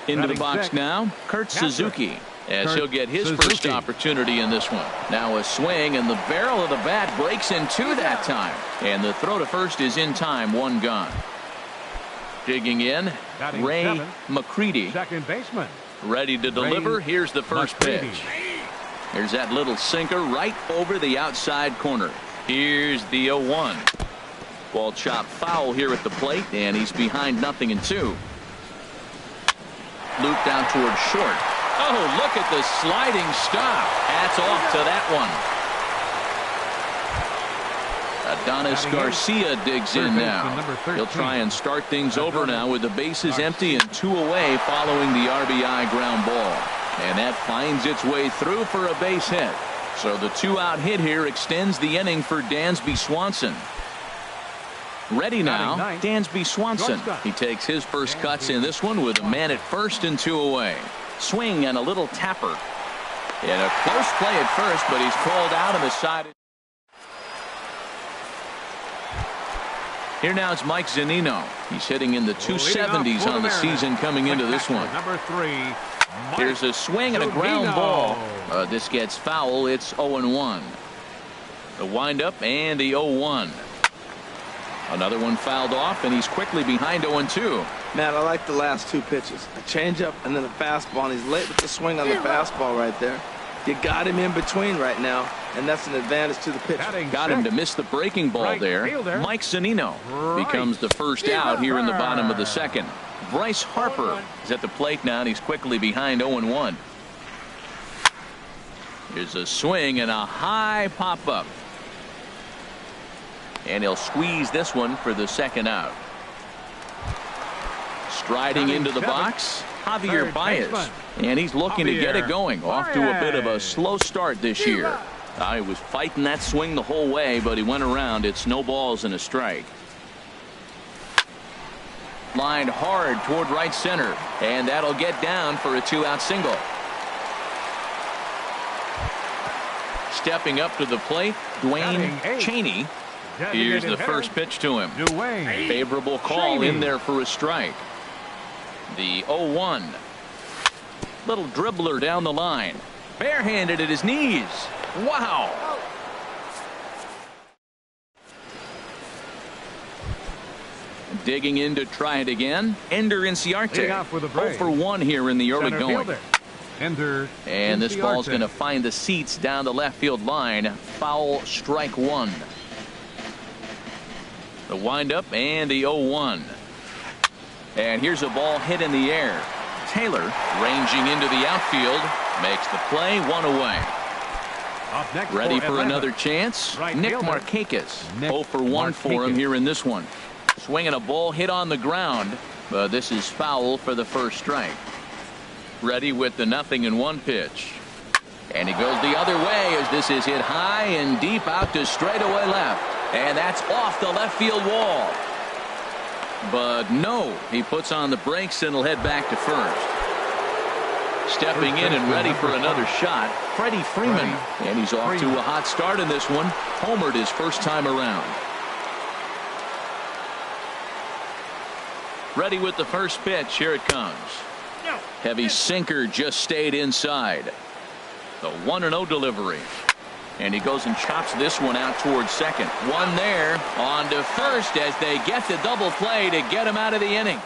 Speaker 1: Into the box now, Kurt Suzuki. as he'll get his first opportunity in this one. Now a swing, and the barrel of the bat breaks in two that time. And the throw to first is in time, one gone. Digging in, Ray McCready.
Speaker 2: Second baseman.
Speaker 1: Ready to deliver. Here's the first pitch. Here's that little sinker right over the outside corner. Here's the 0-1. Ball chopped foul here at the plate, and he's behind 0-2. Looped down towards short. Oh, look at the sliding stop. Hats off to that one. Adonis Garcia digs in now. He'll try and start things over now with the bases empty and 2 away following the RBI ground ball. And that finds its way through for a base hit. So the 2-out hit here extends the inning for Dansby Swanson. Ready now, Dansby Swanson. He takes his first cuts in this one with a man at first and 2 away. Swing and a little tapper. And a close play at first, but he's called out on the side. Here now is Mike Zunino. He's hitting in the 270s on the season coming into this one.
Speaker 2: Number 3.
Speaker 1: Here's a swing and a ground ball. This gets foul. It's 0-1. The windup and the 0-1. Another one fouled off, and he's quickly behind 0-2.
Speaker 3: Man, I like the last 2 pitches. A changeup and then a fastball, and he's late with the swing on the fastball right there. You got him in between right now, and that's an advantage to the pitcher.
Speaker 1: Got him to miss the breaking ball there. Mike Zunino becomes the first out here in the bottom of the second. Bryce Harper is at the plate now, and he's quickly behind 0-1. Here's a swing and a high pop-up. And he'll squeeze this one for the second out. Striding into the box, Javier Baez. And he's looking to get it going. Off to a bit of a slow start this year. He was fighting that swing the whole way, but he went around. It's no balls and a strike. Lined hard toward right center. And that'll get down for a 2-out single. Stepping up to the plate, Dwayne Cheney. Here's the first pitch to him. Favorable call in there for a strike. The 0-1. Little dribbler down the line. Barehanded at his knees. Wow. Digging in to try it again. Ender Inciarte. 0 for 1 here in the early going. And this ball's going to find the seats down the left field line. Foul, strike 1. The windup and the 0-1. And here's a ball hit in the air. Taylor ranging into the outfield makes the play, 1 away. Ready for another chance. Nick Markakis. 0 for 1 for him here in this one. Swinging a ball hit on the ground, but this is foul for the first strike. Ready with the 0-1 pitch. And he goes the other way as this is hit high and deep out to straightaway left. And that's off the left field wall. But no, he puts on the brakes and will head back to first. Stepping in and ready for another shot, Freddie Freeman. And he's off to a hot start in this one. Homered his first time around. Ready with the first pitch. Here it comes. Heavy sinker just stayed inside. The 1-0 delivery. And he goes and chops this one out towards second. One there on to first as they get the double play to get him out of the inning.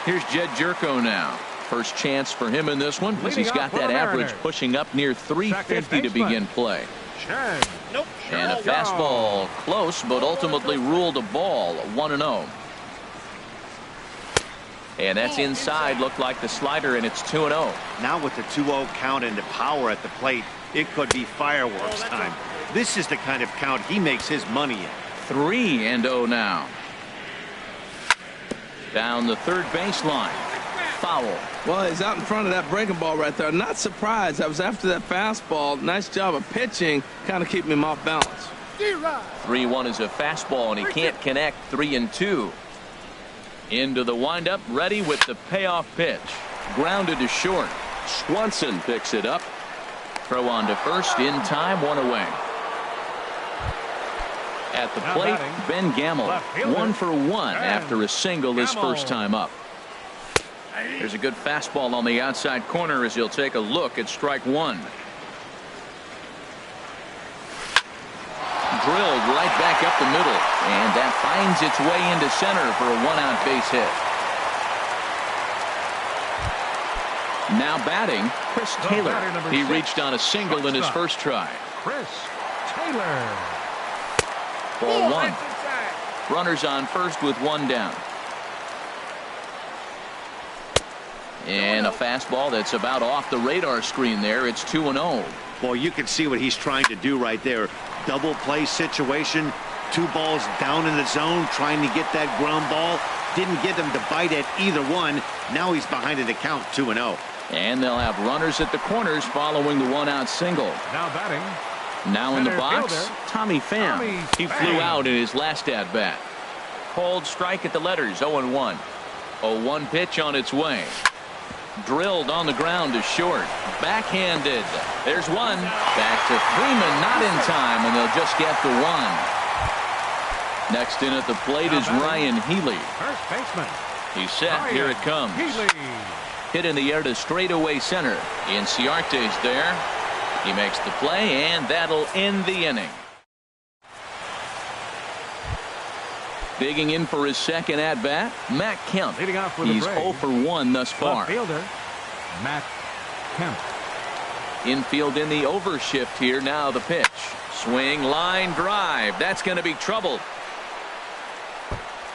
Speaker 1: Here's Jed Jerko now. First chance for him in this one as he's got that average pushing up near 350 to begin play. And a fastball close, but ultimately ruled a ball. 1-0. And that's inside. Looked like the slider, and it's 2-0.
Speaker 4: Now with the 2-0 count and the power at the plate, it could be fireworks time. This is the kind of count he makes his money in.
Speaker 1: 3-0 now. Down the third baseline. Foul.
Speaker 3: Well, he's out in front of that breaking ball right there. Not surprised. I was after that fastball. Nice job of pitching, kind of keeping him off balance.
Speaker 1: 3-1 is a fastball, and he can't connect. 3-2. Into the windup, ready with the payoff pitch. Grounded to short. Swanson picks it up. Throw on to first in time, 1 away. At the plate, Ben Gamble. 1 for 1 after a single his first time up. There's a good fastball on the outside corner as he'll take a look at strike one. Drilled right back up the middle, and that finds its way into center for a one-out base hit. Now batting, Chris Taylor. He reached on a single in his first try.
Speaker 2: Chris Taylor.
Speaker 1: Ball one. Runners on first with one down. And a fastball that's about off the radar screen there. It's 2-0.
Speaker 4: Well, you can see what he's trying to do right there. Double play situation. 2 balls down in the zone, trying to get that ground ball. Didn't get him to bite at either one. Now he's behind in the count, 2-0.
Speaker 1: And they'll have runners at the corners following the one-out single.
Speaker 2: Now batting.
Speaker 1: Now in the box,
Speaker 2: fielder,
Speaker 1: Tommy Pham. He flew out in his last at-bat. Cold strike at the letters, 0-1. 0-1 pitch on its way. Drilled on the ground to short. Backhanded. There's one. Back to Freeman, not in time, and they'll just get the one. Next in at the plate is Ryan Healy.
Speaker 2: First baseman.
Speaker 1: He's set. Here it comes.
Speaker 2: Healy.
Speaker 1: Hit in the air to straightaway center. Inciarte's there. He makes the play, and that'll end the inning. Digging in for his second at-bat, Matt Kemp.
Speaker 2: Leading off with
Speaker 1: He's 0 for 1 thus far.
Speaker 2: Left fielder, Matt Kemp.
Speaker 1: Infield in the overshift here. Now the pitch. Swing, line drive. That's going to be trouble.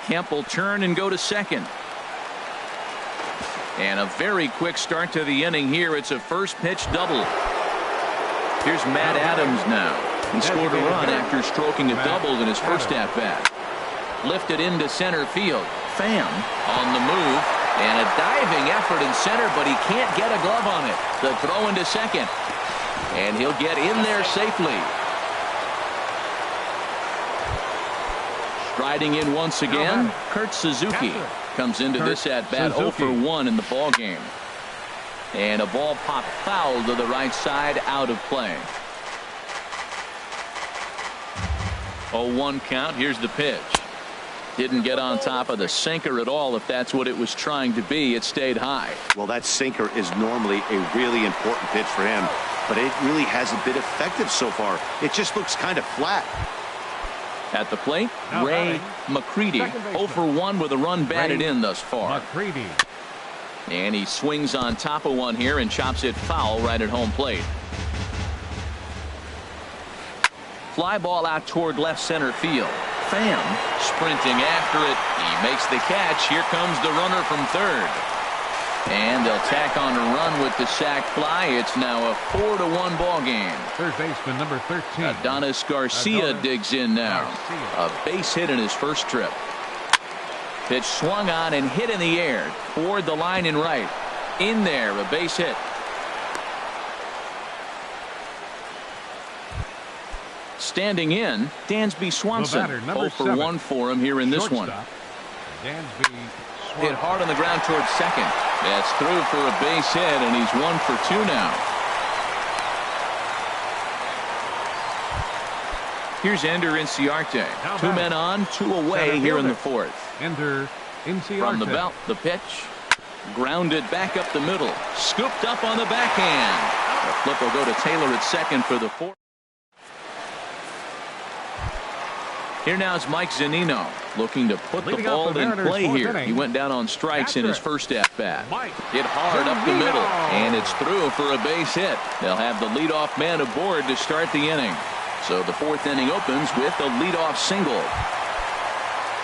Speaker 1: Kemp will turn and go to second. And a very quick start to the inning here. It's a first pitch double. Here's Matt Adams now. He scored a run after stroking a double in his first at-bat. Lifted into center field. Pham on the move. And a diving effort in center, but he can't get a glove on it. The throw into second. And he'll get in there safely. Striding in once again, Kurt Suzuki comes into this at-bat 0 for 1 in the ballgame. And a ball popped foul to the right side, out of play. 0-1 count. Here's the pitch. Didn't get on top of the sinker at all. If that's what it was trying to be, it stayed high.
Speaker 4: Well, that sinker is normally a really important pitch for him, but it really hasn't been effective so far. It just looks kind of flat.
Speaker 1: At the plate, Ray McCready, 0 for 1 with a run batted in thus far.
Speaker 2: McCready.
Speaker 1: And he swings on top of one here and chops it foul right at home plate. Fly ball out toward left center field. Pham sprinting after it. He makes the catch. Here comes the runner from third. And they'll tack on a run with the sac fly. It's now a 4-1 ball game.
Speaker 2: Third baseman number 13.
Speaker 1: Adonis Garcia digs in now. A base hit in his first trip. Pitch swung on and hit in the air toward the line and right. In there, a base hit. Standing in, Dansby Swanson. 0 for 1 for him here in this one.
Speaker 2: Dansby Swanson.
Speaker 1: Hit hard on the ground towards second. That's through for a base hit, and he's 1 for 2 now. Here's Ender Inciarte. 2 men on, 2 away here in the fourth.
Speaker 2: Ender Inciarte.
Speaker 1: From the belt, the pitch. Grounded back up the middle. Scooped up on the backhand. The flip will go to Taylor at second for the fourth. Here now is Mike Zunino looking to put the ball in play here. He went down on strikes in his first at-bat. Hit hard up the middle, and it's through for a base hit. They'll have the leadoff man aboard to start the inning. So the fourth inning opens with a leadoff single.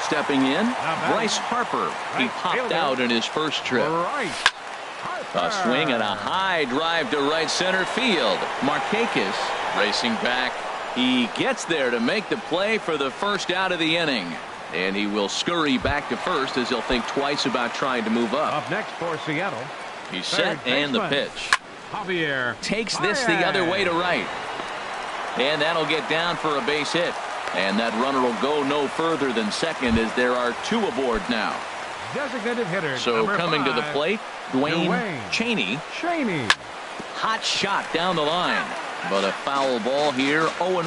Speaker 1: Stepping in, Bryce Harper. He popped out in his first trip. A swing and a high drive to right center field. Markakis racing back. He gets there to make the play for the first out of the inning. And he will scurry back to first as he'll think twice about trying to move up.
Speaker 2: Up next for Seattle.
Speaker 1: He's set and the pitch.
Speaker 2: Javier
Speaker 1: takes this the other way to right. And that'll get down for a base hit. And that runner will go no further than second as there are 2 aboard now.
Speaker 2: Designated hitter.
Speaker 1: So coming to the plate, Dwayne Cheney. Hot shot down the line. But a foul ball here, 0-1.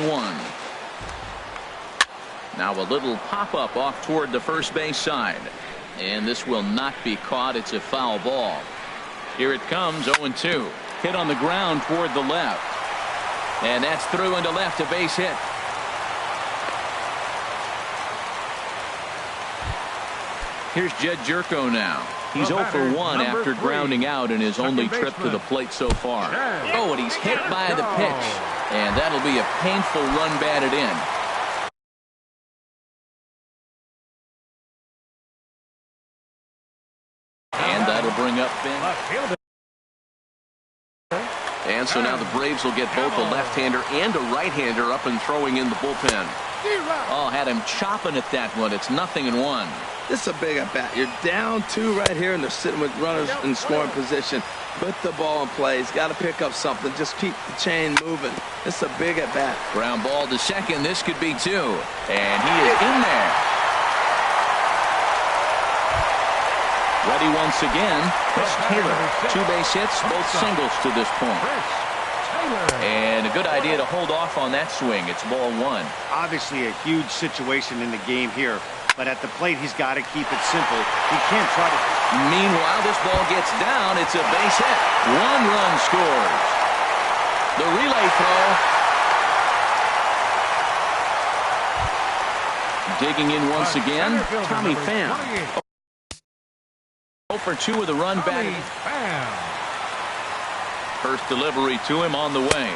Speaker 1: Now a little pop-up off toward the first base side. And this will not be caught. It's a foul ball. Here it comes, 0-2. Hit on the ground toward the left. And that's through into left, a base hit. Here's Jed Jerko now. He's 0 for 1 after grounding out in his only trip to the plate so far. Oh, and he's hit by the pitch. And that'll be a painful run batted in. And that'll bring up Ben. And so now the Braves will get both a left-hander and a right-hander up and throwing in the bullpen. Oh, had him chopping at that one. It's 0-1.
Speaker 3: This is a big at bat. You're down 2 right here, and they're sitting with runners in scoring position. Put the ball in play. He's got to pick up something. Just keep the chain moving. This is a big at bat.
Speaker 1: Ground ball to second. This could be 2. And he is in there. Ready once again, Chris Taylor. 2 base hits, both singles to this point. And a good idea to hold off on that swing. It's ball 1.
Speaker 4: Obviously a huge situation in the game here, but at the plate he's got to keep it simple. He can't try to.
Speaker 1: Meanwhile, this ball gets down. It's a base hit. 1 run scores. The relay throw. Digging in once again, Tommy Pham. 0 for 2 with a run back. First delivery to him on the way.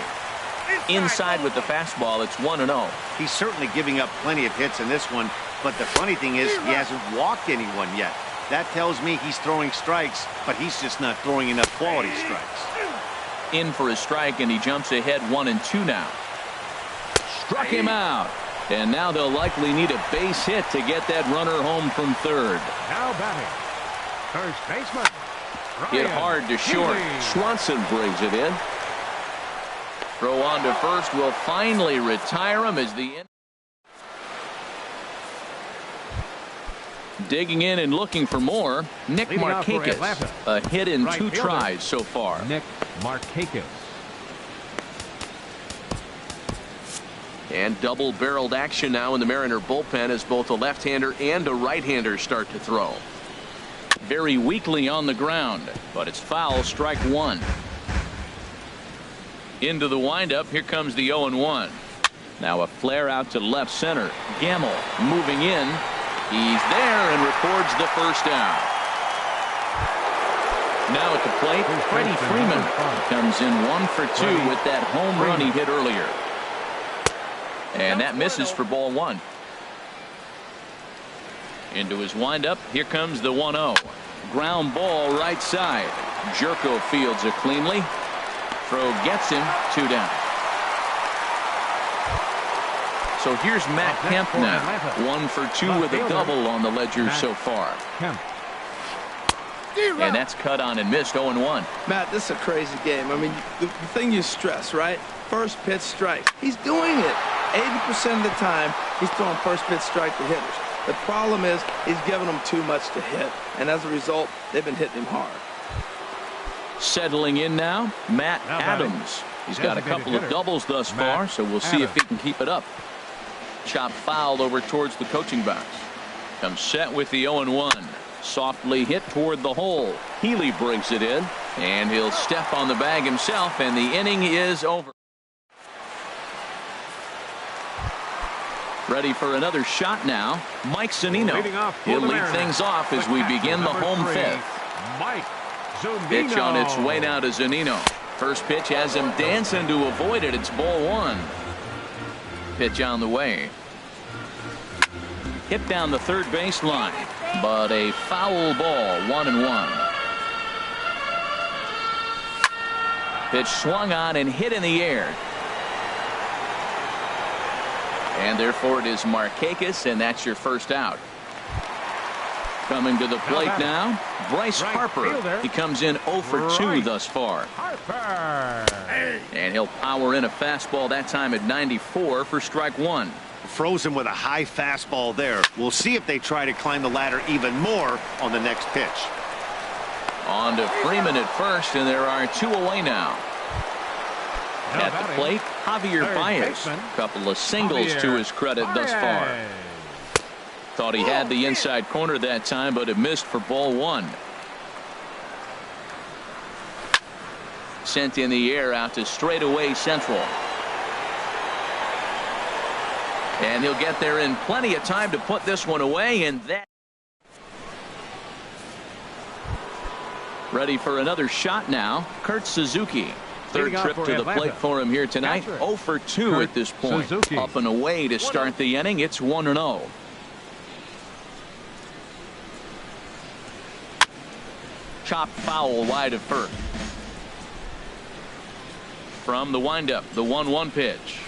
Speaker 1: Inside with the fastball, it's 1-0.
Speaker 4: He's certainly giving up plenty of hits in this one, but the funny thing is he hasn't walked anyone yet. That tells me he's throwing strikes, but he's just not throwing enough quality strikes.
Speaker 1: In for a strike, and he jumps ahead 1-2 now. Struck him out. And now they'll likely need a base hit to get that runner home from third.
Speaker 2: Now batting, first baseman.
Speaker 1: Hit hard to short. Swanson brings it in. Throw on to first will finally retire him as the end. Digging in and looking for more, Nick Markakis. A hit in 2 tries so far.
Speaker 2: Nick Markakis.
Speaker 1: And double-barreled action now in the Mariner bullpen as both a left-hander and a right-hander start to throw. Very weakly on the ground, but it's foul, strike 1. Into the windup, here comes the 0-1. Now a flare out to left center. Gamble moving in. He's there and records the first down. Now at the plate, Freddie Freeman comes in 1 for 2 with that home run he hit earlier. And that misses for ball 1. Into his windup, here comes the 1-0. Ground ball right side. Jerko fields it cleanly. Throw gets him, 2 down. So here's Matt Kemp now. 1 for 2 with a double on the ledger so far. And that's cut on and missed, 0-1.
Speaker 3: Matt, this is a crazy game. I mean, the thing you stress, right? First pitch strike. He's doing it. 80% of the time, he's throwing first pitch strike to hitters. The problem is he's giving them too much to hit, and as a result, they've been hitting him hard.
Speaker 1: Settling in now, Matt Adams. He's got a couple of doubles thus far, so we'll see if he can keep it up. Chop fouled over towards the coaching box. Comes set with the 0-1. Softly hit toward the hole. Healy brings it in, and he'll step on the bag himself, and the inning is over. Ready for another shot now, Mike Zunino. He'll lead things off as we begin the home 5th. Pitch on its way now to Zunino. First pitch has him dancing to avoid it. It's ball 1. Pitch on the way. Hit down the third baseline, but a foul ball, 1-1. Pitch swung on and hit in the air. And therefore it is Markakis, and that's your first out. Coming to the plate now, Bryce Harper. He comes in 0 for 2 thus far. And he'll power in a fastball that time at 94 for strike 1.
Speaker 4: Froze him with a high fastball there. We'll see if they try to climb the ladder even more on the next pitch.
Speaker 1: On to Freeman at first, and there are 2 away now. At the plate, Javier Baez. A couple of singles to his credit thus far. Thought he had the inside corner that time, but it missed for ball one. Sent in the air out to straightaway central. And he'll get there in plenty of time to put this one away, and that. Ready for another shot now. Kurt Suzuki. Third trip to the plate for him here tonight. 0 for 2 at this point. Up and away to start the inning. It's 1-0. Chopped foul wide of first. From the windup, the 1-1 pitch.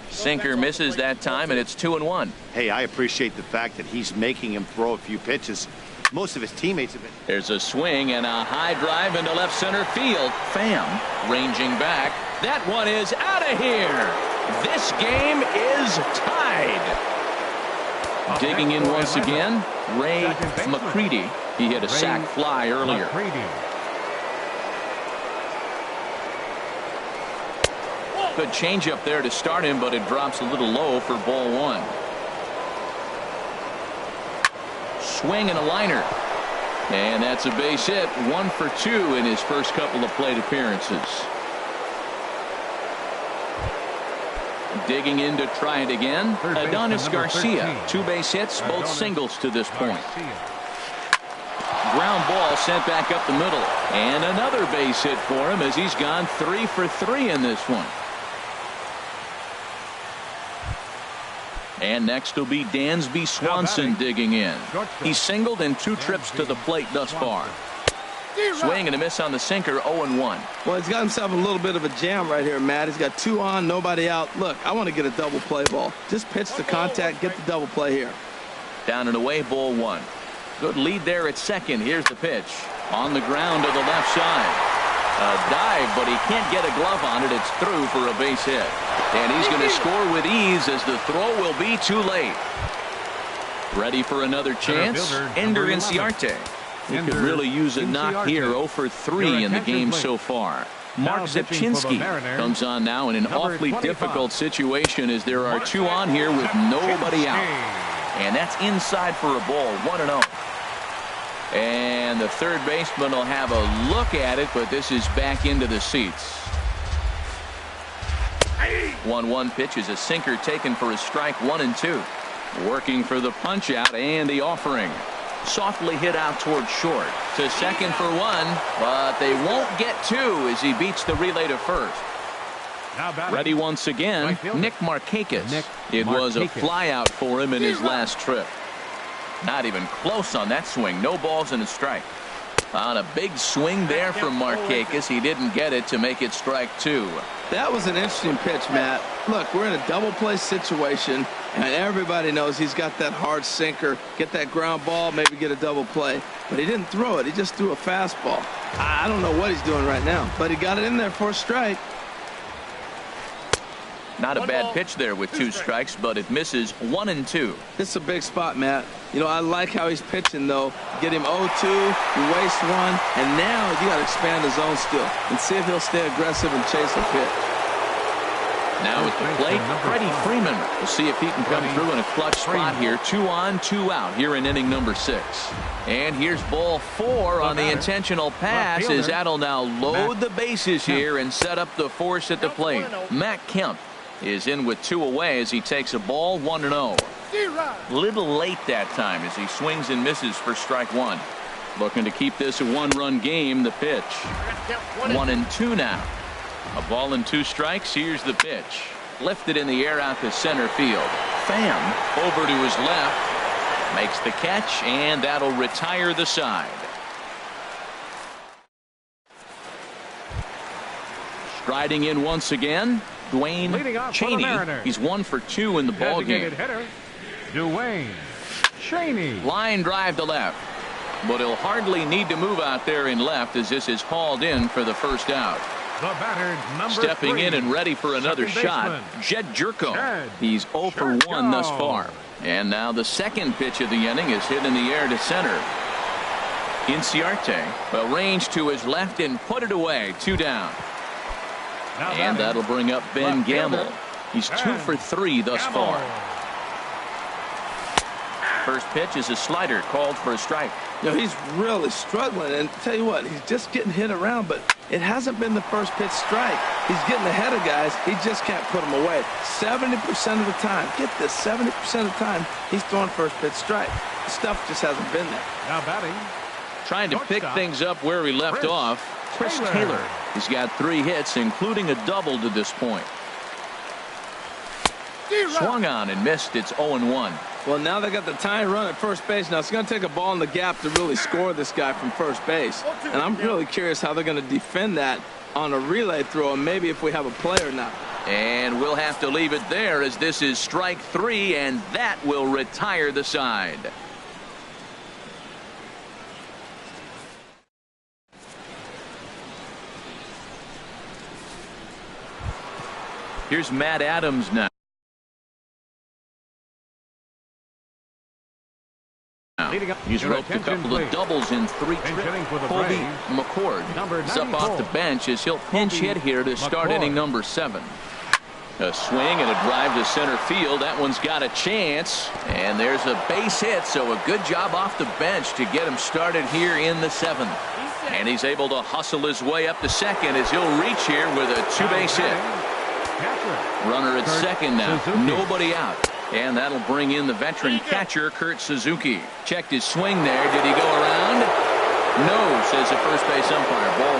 Speaker 1: Sinker misses that time, and it's 2-1.
Speaker 4: Hey, I appreciate the fact that he's making him throw a few pitches. Most of his teammates have been.
Speaker 1: There's a swing and a high drive into left center field. Pham ranging back. That one is out of here. This game is tied. Digging in once again, Ray McCready. He hit a sac fly earlier. Good change up there to start him, but it drops a little low for ball one. Swing and a liner. And that's a base hit. 1 for 2 in his first couple of plate appearances. Digging in to try it again. Adonis Garcia. 2 base hits, both singles to this point. Ground ball sent back up the middle. And another base hit for him as he's gone 3 for 3 in this one. And next will be Dansby Swanson digging in. He's singled in 2 trips to the plate thus far. Swing and a miss on the sinker, 0-1.
Speaker 3: Well, he's got himself a little bit of a jam right here, Matt. He's got 2 on, nobody out. Look, I want to get a double play ball. Just pitch the contact, get the double play here.
Speaker 1: Down and away, ball 1. Good lead there at second. Here's the pitch. On the ground to the left side. A dive, but he can't get a glove on it. It's through for a base hit. And he's going to score with ease as the throw will be too late. Ready for another chance? Ender Inciarte. He could really use a knock here. 0 for 3 in the game so far. Mark Zepchinski comes on now in an awfully difficult situation as there are 2 on here with nobody out. And that's inside for a ball. 1-0. And the third baseman will have a look at it, but this is back into the seats. 1-1 pitch is a sinker taken for a strike. 1-2. Working for the punch out and the offering. Softly hit out toward short. To second for 1, but they won't get 2 as he beats the relay to first. Ready once again, Nick Markakis. It was a fly out for him in his last trip. Not even close on that swing. No balls and a strike. On a big swing there from Markakis. He didn't get it to make it strike 2.
Speaker 3: That was an interesting pitch, Matt. Look, we're in a double play situation, and everybody knows he's got that hard sinker. Get that ground ball, maybe get a double play. But he didn't throw it. He just threw a fastball. I don't know what he's doing right now, but he got it in there for a strike.
Speaker 1: Not a bad pitch there with 2 strikes, but it misses. 1-2.
Speaker 3: This is a big spot, Matt. You know, I like how he's pitching, though. Get him 0-2, you waste 1, and now you got to expand the zone still and see if he'll stay aggressive and chase a pitch.
Speaker 1: Now at the plate, Freddie Freeman. We'll see if he can come through in a clutch spot here. 2 on, 2 out here in inning number 6. And here's ball 4 on the intentional pass as that'll now load the bases here and set up the force at the plate. Matt Kemp is in with 2 away as he takes a ball. 1-0. Little late that time as he swings and misses for strike 1. Looking to keep this a 1-run game. The pitch. 1-2 now. A ball and 2 strikes. Here's the pitch. Lifted in the air out to center field. Pham over to his left. Makes the catch, and that'll retire the side. Striding in once again, Dwayne Cheney. He's 1 for 2 in the ball game.
Speaker 2: Dwayne Cheney.
Speaker 1: Line drive to left, but he'll hardly need to move out there in left as this is hauled in for the first out.
Speaker 2: The batter, number
Speaker 1: Stepping
Speaker 2: 3,
Speaker 1: in and ready for another shot, Jed Jerko. He's 0 for 1 thus far. And now the second pitch of the inning is hit in the air to center. Inciarte, a range to his left and put it away. 2 down. And that'll bring up Ben Gamble. He's 2 for 3 thus far. First pitch is a slider called for a strike.
Speaker 3: You know, he's really struggling, and tell you what, he's just getting hit around, but it hasn't been the first pitch strike. He's getting ahead of guys. He just can't put them away. 70% of the time, get this, 70% of the time, he's throwing first pitch strike. The stuff just hasn't been there.
Speaker 2: Now batting.
Speaker 1: Trying to pick things up where he left off. Chris Taylor. He's got 3 hits, including a double to this point. Swung on and missed. It's 0-1.
Speaker 3: Well, now they got the tying run at first base. Now it's going to take a ball in the gap to really score this guy from first base. And I'm really curious how they're going to defend that on a relay throw, and maybe if we have a play or not.
Speaker 1: And we'll have to leave it there, as this is strike 3, and that will retire the side. Here's Matt Adams now. He's roped a couple of doubles in 3 trips. Colby McCord is up off the bench as he'll pinch hit here to start inning number 7. A swing and a drive to center field. That one's got a chance, and there's a base hit, so a good job off the bench to get him started here in the 7th. And he's able to hustle his way up to second as he'll reach here with a 2-base hit. Runner at second now, nobody out. And that'll bring in the veteran catcher, Kurt Suzuki. Checked his swing there. Did he go around? No, says the first base umpire. Ball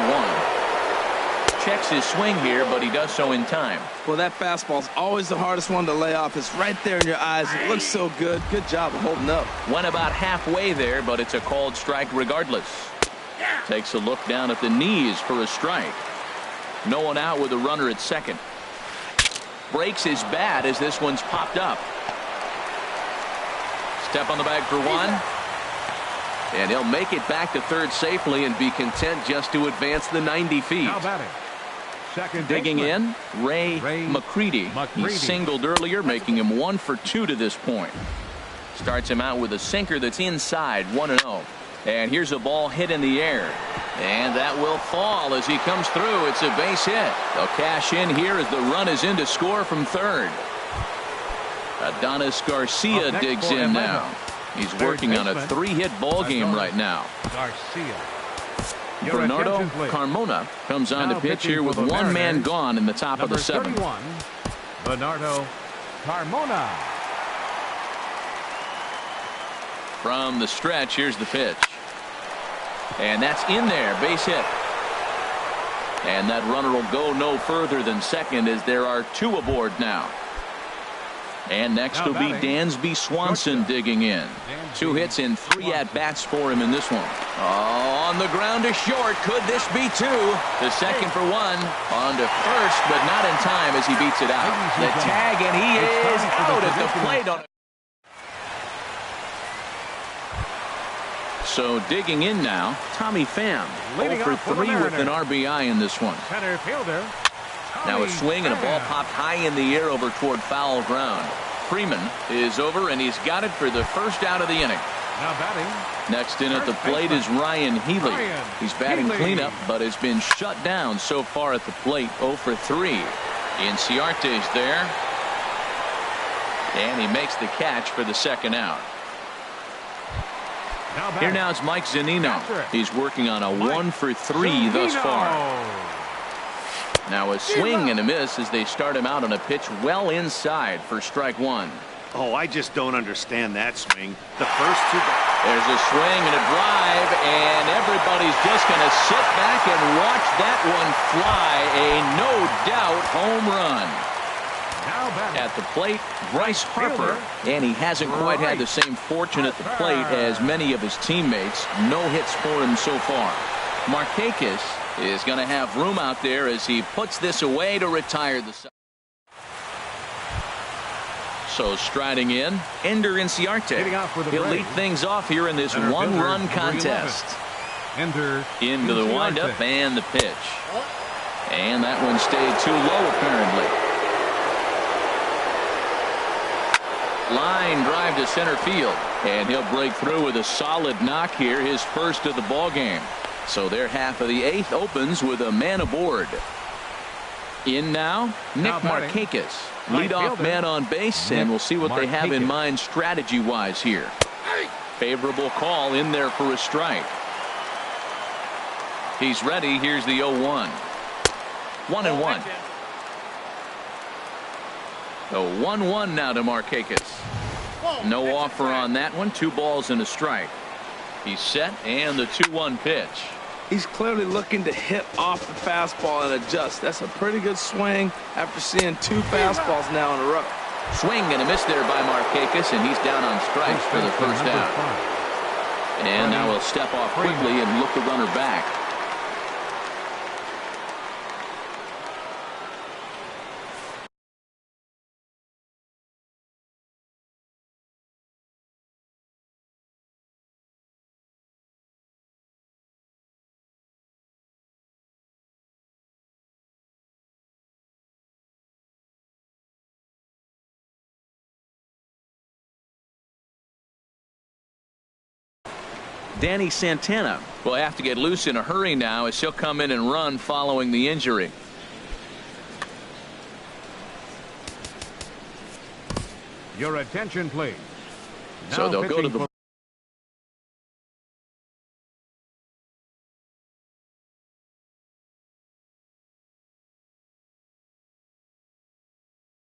Speaker 1: 1. Checks his swing here, but he does so in time.
Speaker 3: Well, that fastball's always the hardest one to lay off. It's right there in your eyes. It looks so good. Good job of holding up.
Speaker 1: Went about halfway there, but it's a called strike regardless. Takes a look down at the knees for a strike. No one out with a runner at second. Breaks his bat as this one's popped up. Step on the bag for 1. And he'll make it back to third safely and be content just to advance the 90 feet.
Speaker 2: Now batting. Second
Speaker 1: digging in, Ray McCready. He singled earlier, making him 1 for 2 to this point. Starts him out with a sinker that's inside, 1-0. And here's a ball hit in the air. And that will fall as he comes through. It's a base hit. They'll cash in here as the run is in to score from third. Adonis Garcia digs in now. He's working on a 3-hit ball game right now. Bernardo Carmona comes on to pitch here with 1 man gone in the top of the 7th.
Speaker 2: Bernardo Carmona.
Speaker 1: From the stretch, here's the pitch. And that's in there, base hit. And that runner will go no further than second as there are 2 aboard now. And next will be Dansby Swanson digging in. 2 hits and 3 at-bats for him in this one. Oh, on the ground to short. Could this be 2? The second for 1. On to first, but not in time as he beats it out. The tag, and he is out at the plate on it. So digging in now, Tommy Pham, 0 for 3 with an RBI in this one.
Speaker 2: Center fielder.
Speaker 1: Now a swing and a ball popped high in the air over toward foul ground. Freeman is over, and he's got it for the first out of the inning.
Speaker 2: Now batting.
Speaker 1: Next in at the plate is Ryan Healy. He's batting cleanup, but has been shut down so far at the plate. 0 for 3. Inciarte's there. And he makes the catch for the second out. Here now is Mike Zunino. He's working on a 1 for 3 thus far. Now a swing and a miss as they start him out on a pitch well inside for strike 1.
Speaker 4: Oh, I just don't understand that swing. The first 2.
Speaker 1: There's a swing and a drive, and everybody's just going to sit back and watch that one fly. A no-doubt home run. At the plate, Bryce Harper, and he hasn't quite had the same fortune at the plate as many of his teammates. No hits for him so far. Markakis is going to have room out there as he puts this away to retire the side. So striding in, Ender Inciarte. He'll lead things off here in this 1-run contest. Into the windup and the pitch. And that one stayed too low apparently. Line drive to center field, and he'll break through with a solid knock here, his first of the ball game. So their half of the 8th opens with a man aboard. In now, Nick Markakis, leadoff man on base, and we'll see what they have in mind strategy-wise here. Favorable call in there for a strike. He's ready. Here's the 0-1. 1-1. The 1-1 now to Markakis. No offer on that one. 2 balls and a strike. He's set, and the 2-1 pitch.
Speaker 3: He's clearly looking to hit off the fastball and adjust. That's a pretty good swing after seeing 2 fastballs now in a row.
Speaker 1: Swing and a miss there by Markakis, and he's down on strikes for the first out. And now he'll step off quickly and look the runner back. Danny Santana will have to get loose in a hurry now as he'll come in and run following the injury.
Speaker 2: Your attention, please.
Speaker 1: So
Speaker 2: Now
Speaker 1: they'll go to the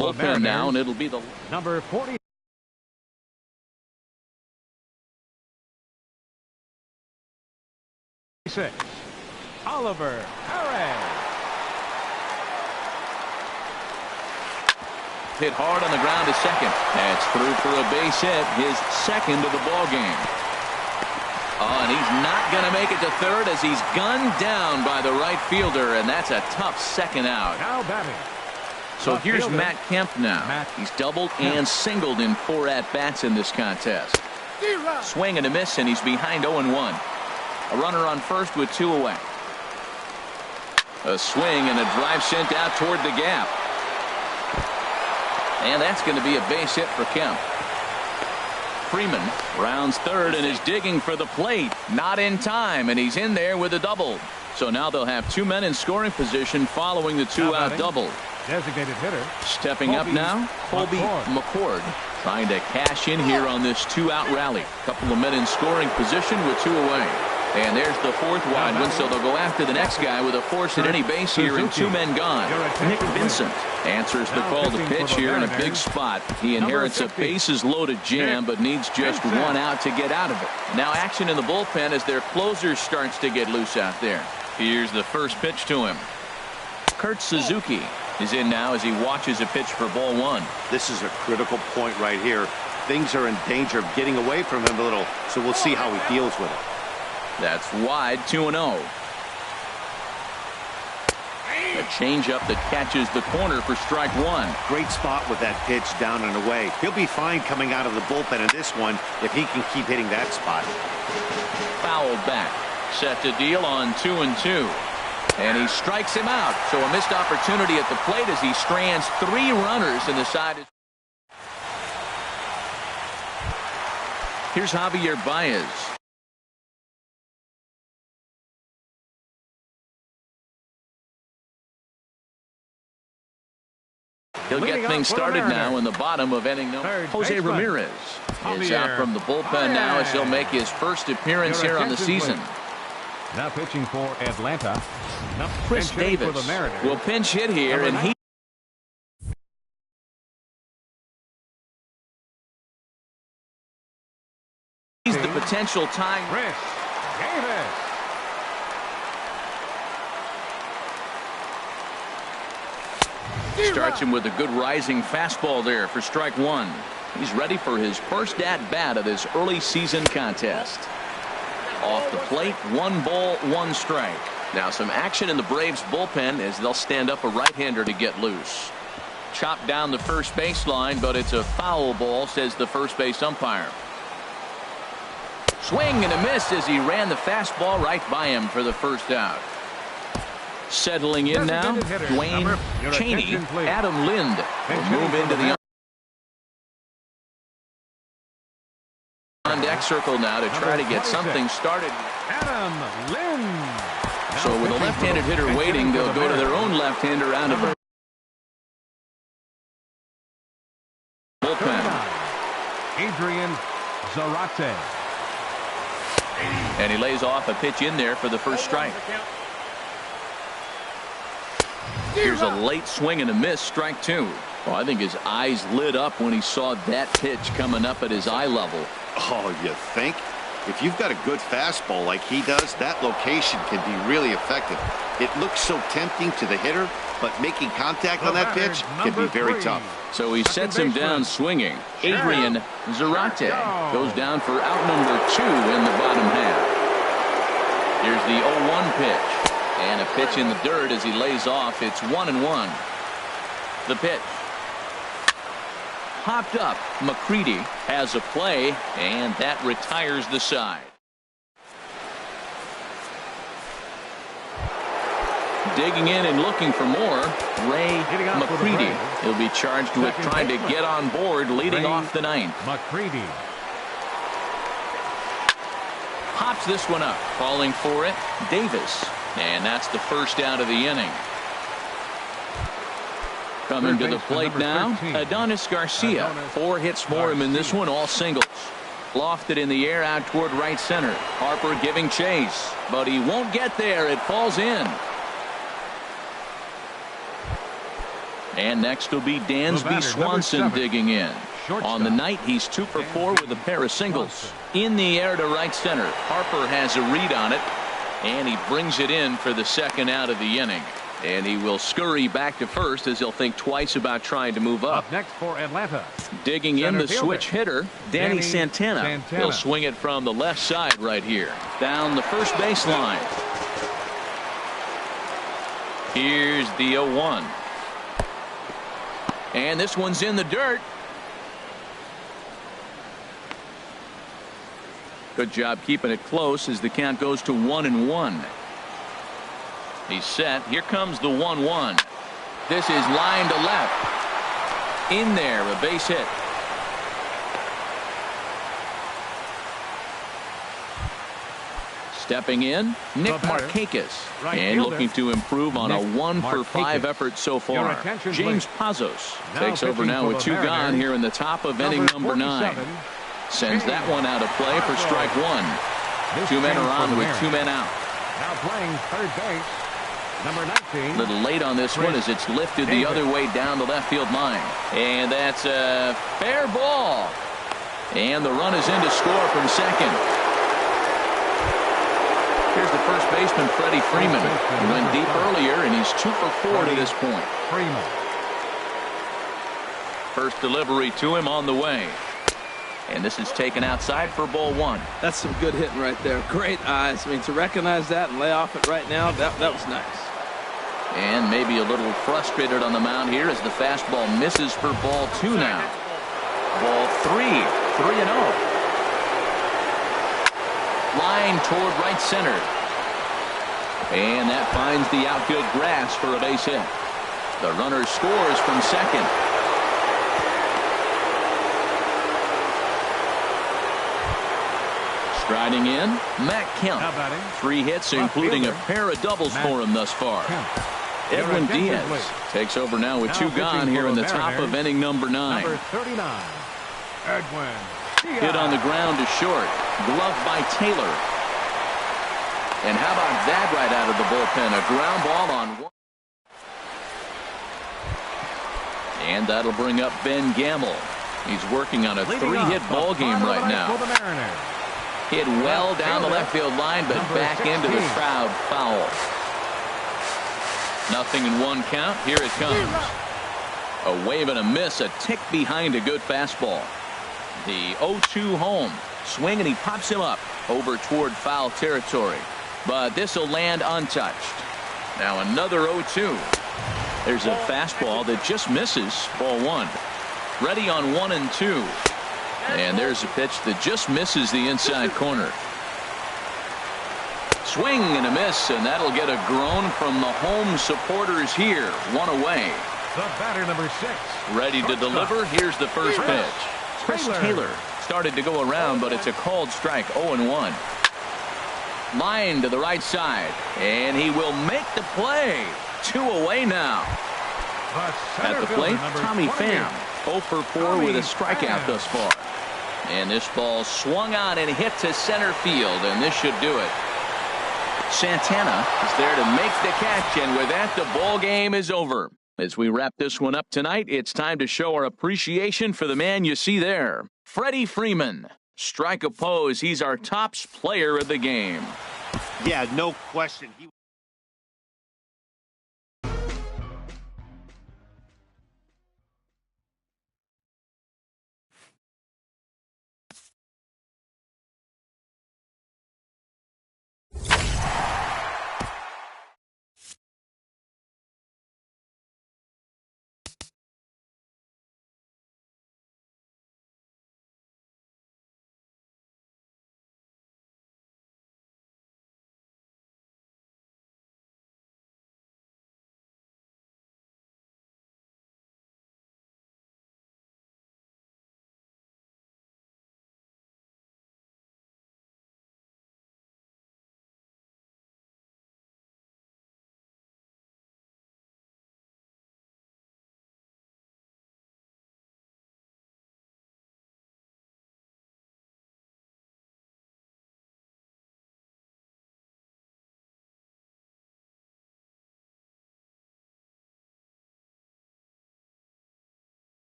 Speaker 1: bullpen now, and it'll be the
Speaker 2: number 40. Oliver Perez.
Speaker 1: Hit hard on the ground to second. That's through for a base hit, his second of the ball game. Oh, and he's not going to make it to third as he's gunned down by the right fielder, and that's a tough second out.
Speaker 2: Now batting.
Speaker 1: So here's Matt Kemp now. He's doubled and singled in 4 at-bats in this contest. Swing and a miss, and he's behind 0-1. A runner on first with 2 away. A swing and a drive sent out toward the gap. And that's going to be a base hit for Kemp. Freeman rounds third and is digging for the plate. Not in time, and he's in there with a double. So now they'll have 2 men in scoring position following the 2-out double.
Speaker 2: Designated hitter.
Speaker 1: Stepping up now, Colby McCord. Trying to cash in here on this 2-out rally. Couple of men in scoring position with 2 away. And there's the 4th wide one, so they'll go after the next guy with a force at any base here and 2 men gone. Nick Vincent answers the call to pitch here in a big spot. He inherits a bases loaded jam, but needs just 1 out to get out of it. Now action in the bullpen as their closer starts to get loose out there. Here's the first pitch to him. Kurt Suzuki is in now as he watches a pitch for ball 1.
Speaker 4: This is a critical point right here. Things are in danger of getting away from him a little, so we'll see how he deals with it.
Speaker 1: That's wide, 2-0. A changeup that catches the corner for strike 1.
Speaker 4: Great spot with that pitch down and away. He'll be fine coming out of the bullpen in this one if he can keep hitting that spot.
Speaker 1: Fouled back. Set to deal on 2-2. And he strikes him out. So a missed opportunity at the plate as he strands 3 runners in the side. Here's Javier Baez. He'll get things started now in the bottom of inning number. Jose Ramirez is out from the bullpen now as he'll make his first appearance here on the season.
Speaker 2: Now pitching for Atlanta.
Speaker 1: Chris Davis will pinch hit here, and he's the potential time.
Speaker 2: Chris Davis.
Speaker 1: Starts him with a good rising fastball there for strike 1. He's ready for his first at-bat of this early season contest. Off the plate, 1 ball, 1 strike. Now some action in the Braves bullpen as they'll stand up a right-hander to get loose. Chopped down the first baseline, but it's a foul ball, says the first base umpire. Swing and a miss as he ran the fastball right by him for the first out. Settling in now, Dwayne Cheney. Adam Lind will move into the on-deck circle now to try to get something started.
Speaker 2: Adam Lind.
Speaker 1: So with a left-handed hitter waiting, they'll go to their own left-hander out of the bullpen.
Speaker 2: Adrian Zarate.
Speaker 1: And he lays off a pitch in there for the first strike. Here's a late swing and a miss, strike two. Well, I think his eyes lit up when he saw that pitch coming up at his eye level.
Speaker 4: Oh, you think? If you've got a good fastball like he does, that location can be really effective. It looks so tempting to the hitter, but making contact on that pitch can be very tough.
Speaker 1: So he sets him down swinging. Adrian Zarate goes down for out number 2 in the bottom half. Here's the 0-1 pitch. And a pitch in the dirt as he lays off. It's 1-1. The pitch. Popped up. McCready has a play, and that retires the side. Digging in and looking for more, Ray McCready. He'll be charged with trying to get on board leading off the ninth.
Speaker 2: McCready.
Speaker 1: Pops this one up. Falling for it, Davis. And that's the first out of the inning. Coming to the plate now, Adonis Garcia. 4 hits for him in this one, all singles. Lofted in the air out toward right center. Harper giving chase, but he won't get there. It falls in. And next will be Dansby Swanson digging in. On the night, he's 2 for 4 with a pair of singles. In the air to right center. Harper has a read on it, and he brings it in for the second out of the inning. And he will scurry back to first as he'll think twice about trying to move up.
Speaker 2: Up next for Atlanta.
Speaker 1: Digging in the switch hitter, Danny Santana. He'll swing it from the left side right here. Down the first baseline. Here's the 0-1. And this one's in the dirt. Good job keeping it close as the count goes to 1-1. He's set. Here comes the 1-1. This is line to left. In there, a base hit. Stepping in, Nick Markakis. And looking to improve on a 1-for-5 effort so far. James Pazos takes over now with 2 gone here in the top of inning number 9. Sends that one out of play for strike 1. 2 men are on with 2 men out.
Speaker 2: Now playing third base, number 19.
Speaker 1: A little late on this one as it's lifted the other way down the left field line. And that's a fair ball. And the run is in to score from second. Here's the first baseman, Freddie Freeman. He went deep earlier, and he's 2 for 4 to this point.
Speaker 2: Freeman.
Speaker 1: First delivery to him on the way. And this is taken outside for ball 1.
Speaker 3: That's some good hitting right there. Great eyes. I mean, to recognize that and lay off it right now, that was nice.
Speaker 1: And maybe a little frustrated on the mound here as the fastball misses for ball 2 now. Ball 3, 3-0. Line toward right center. And that finds the outfield grass for a base hit. The runner scores from second. Striding in, Matt Kemp. 3 hits, including a pair of doubles for him thus far. Edwin Diaz takes over now with 2 gone here in the top of inning number 9.
Speaker 2: Number 39. Edwin.
Speaker 1: Hit on the ground to short. Gloved by Taylor. And how about that right out of the bullpen? A ground ball on 1. And that'll bring up Ben Gamble. He's working on a 3-hit ball game right now. Hit well down the left field line, but back into the crowd foul. 0-1 count. Here it comes. A wave and a miss, a tick behind a good fastball. The 0-2 home. Swing, and he pops him up over toward foul territory. But this will land untouched. Now another 0-2. There's a fastball that just misses. Ball 1. Ready on 1-2. And there's a pitch that just misses the inside corner. Swing and a miss, and that'll get a groan from the home supporters here. 1 away.
Speaker 2: The batter, number 6.
Speaker 1: Ready to deliver. Here's the first pitch. Chris Taylor started to go around, but it's a called strike. 0-1. Line to the right side, and he will make the play. 2 away now.
Speaker 2: The
Speaker 1: At the plate, Tommy Pham. 0 for 4 with a strikeout thus far. And this ball swung on and hit to center field, and this should do it. Santana is there to make the catch, and with that, the ball game is over. As we wrap this one up tonight, it's time to show our appreciation for the man you see there, Freddie Freeman. Strike a pose. He's our tops player of the game.
Speaker 4: Yeah, no question.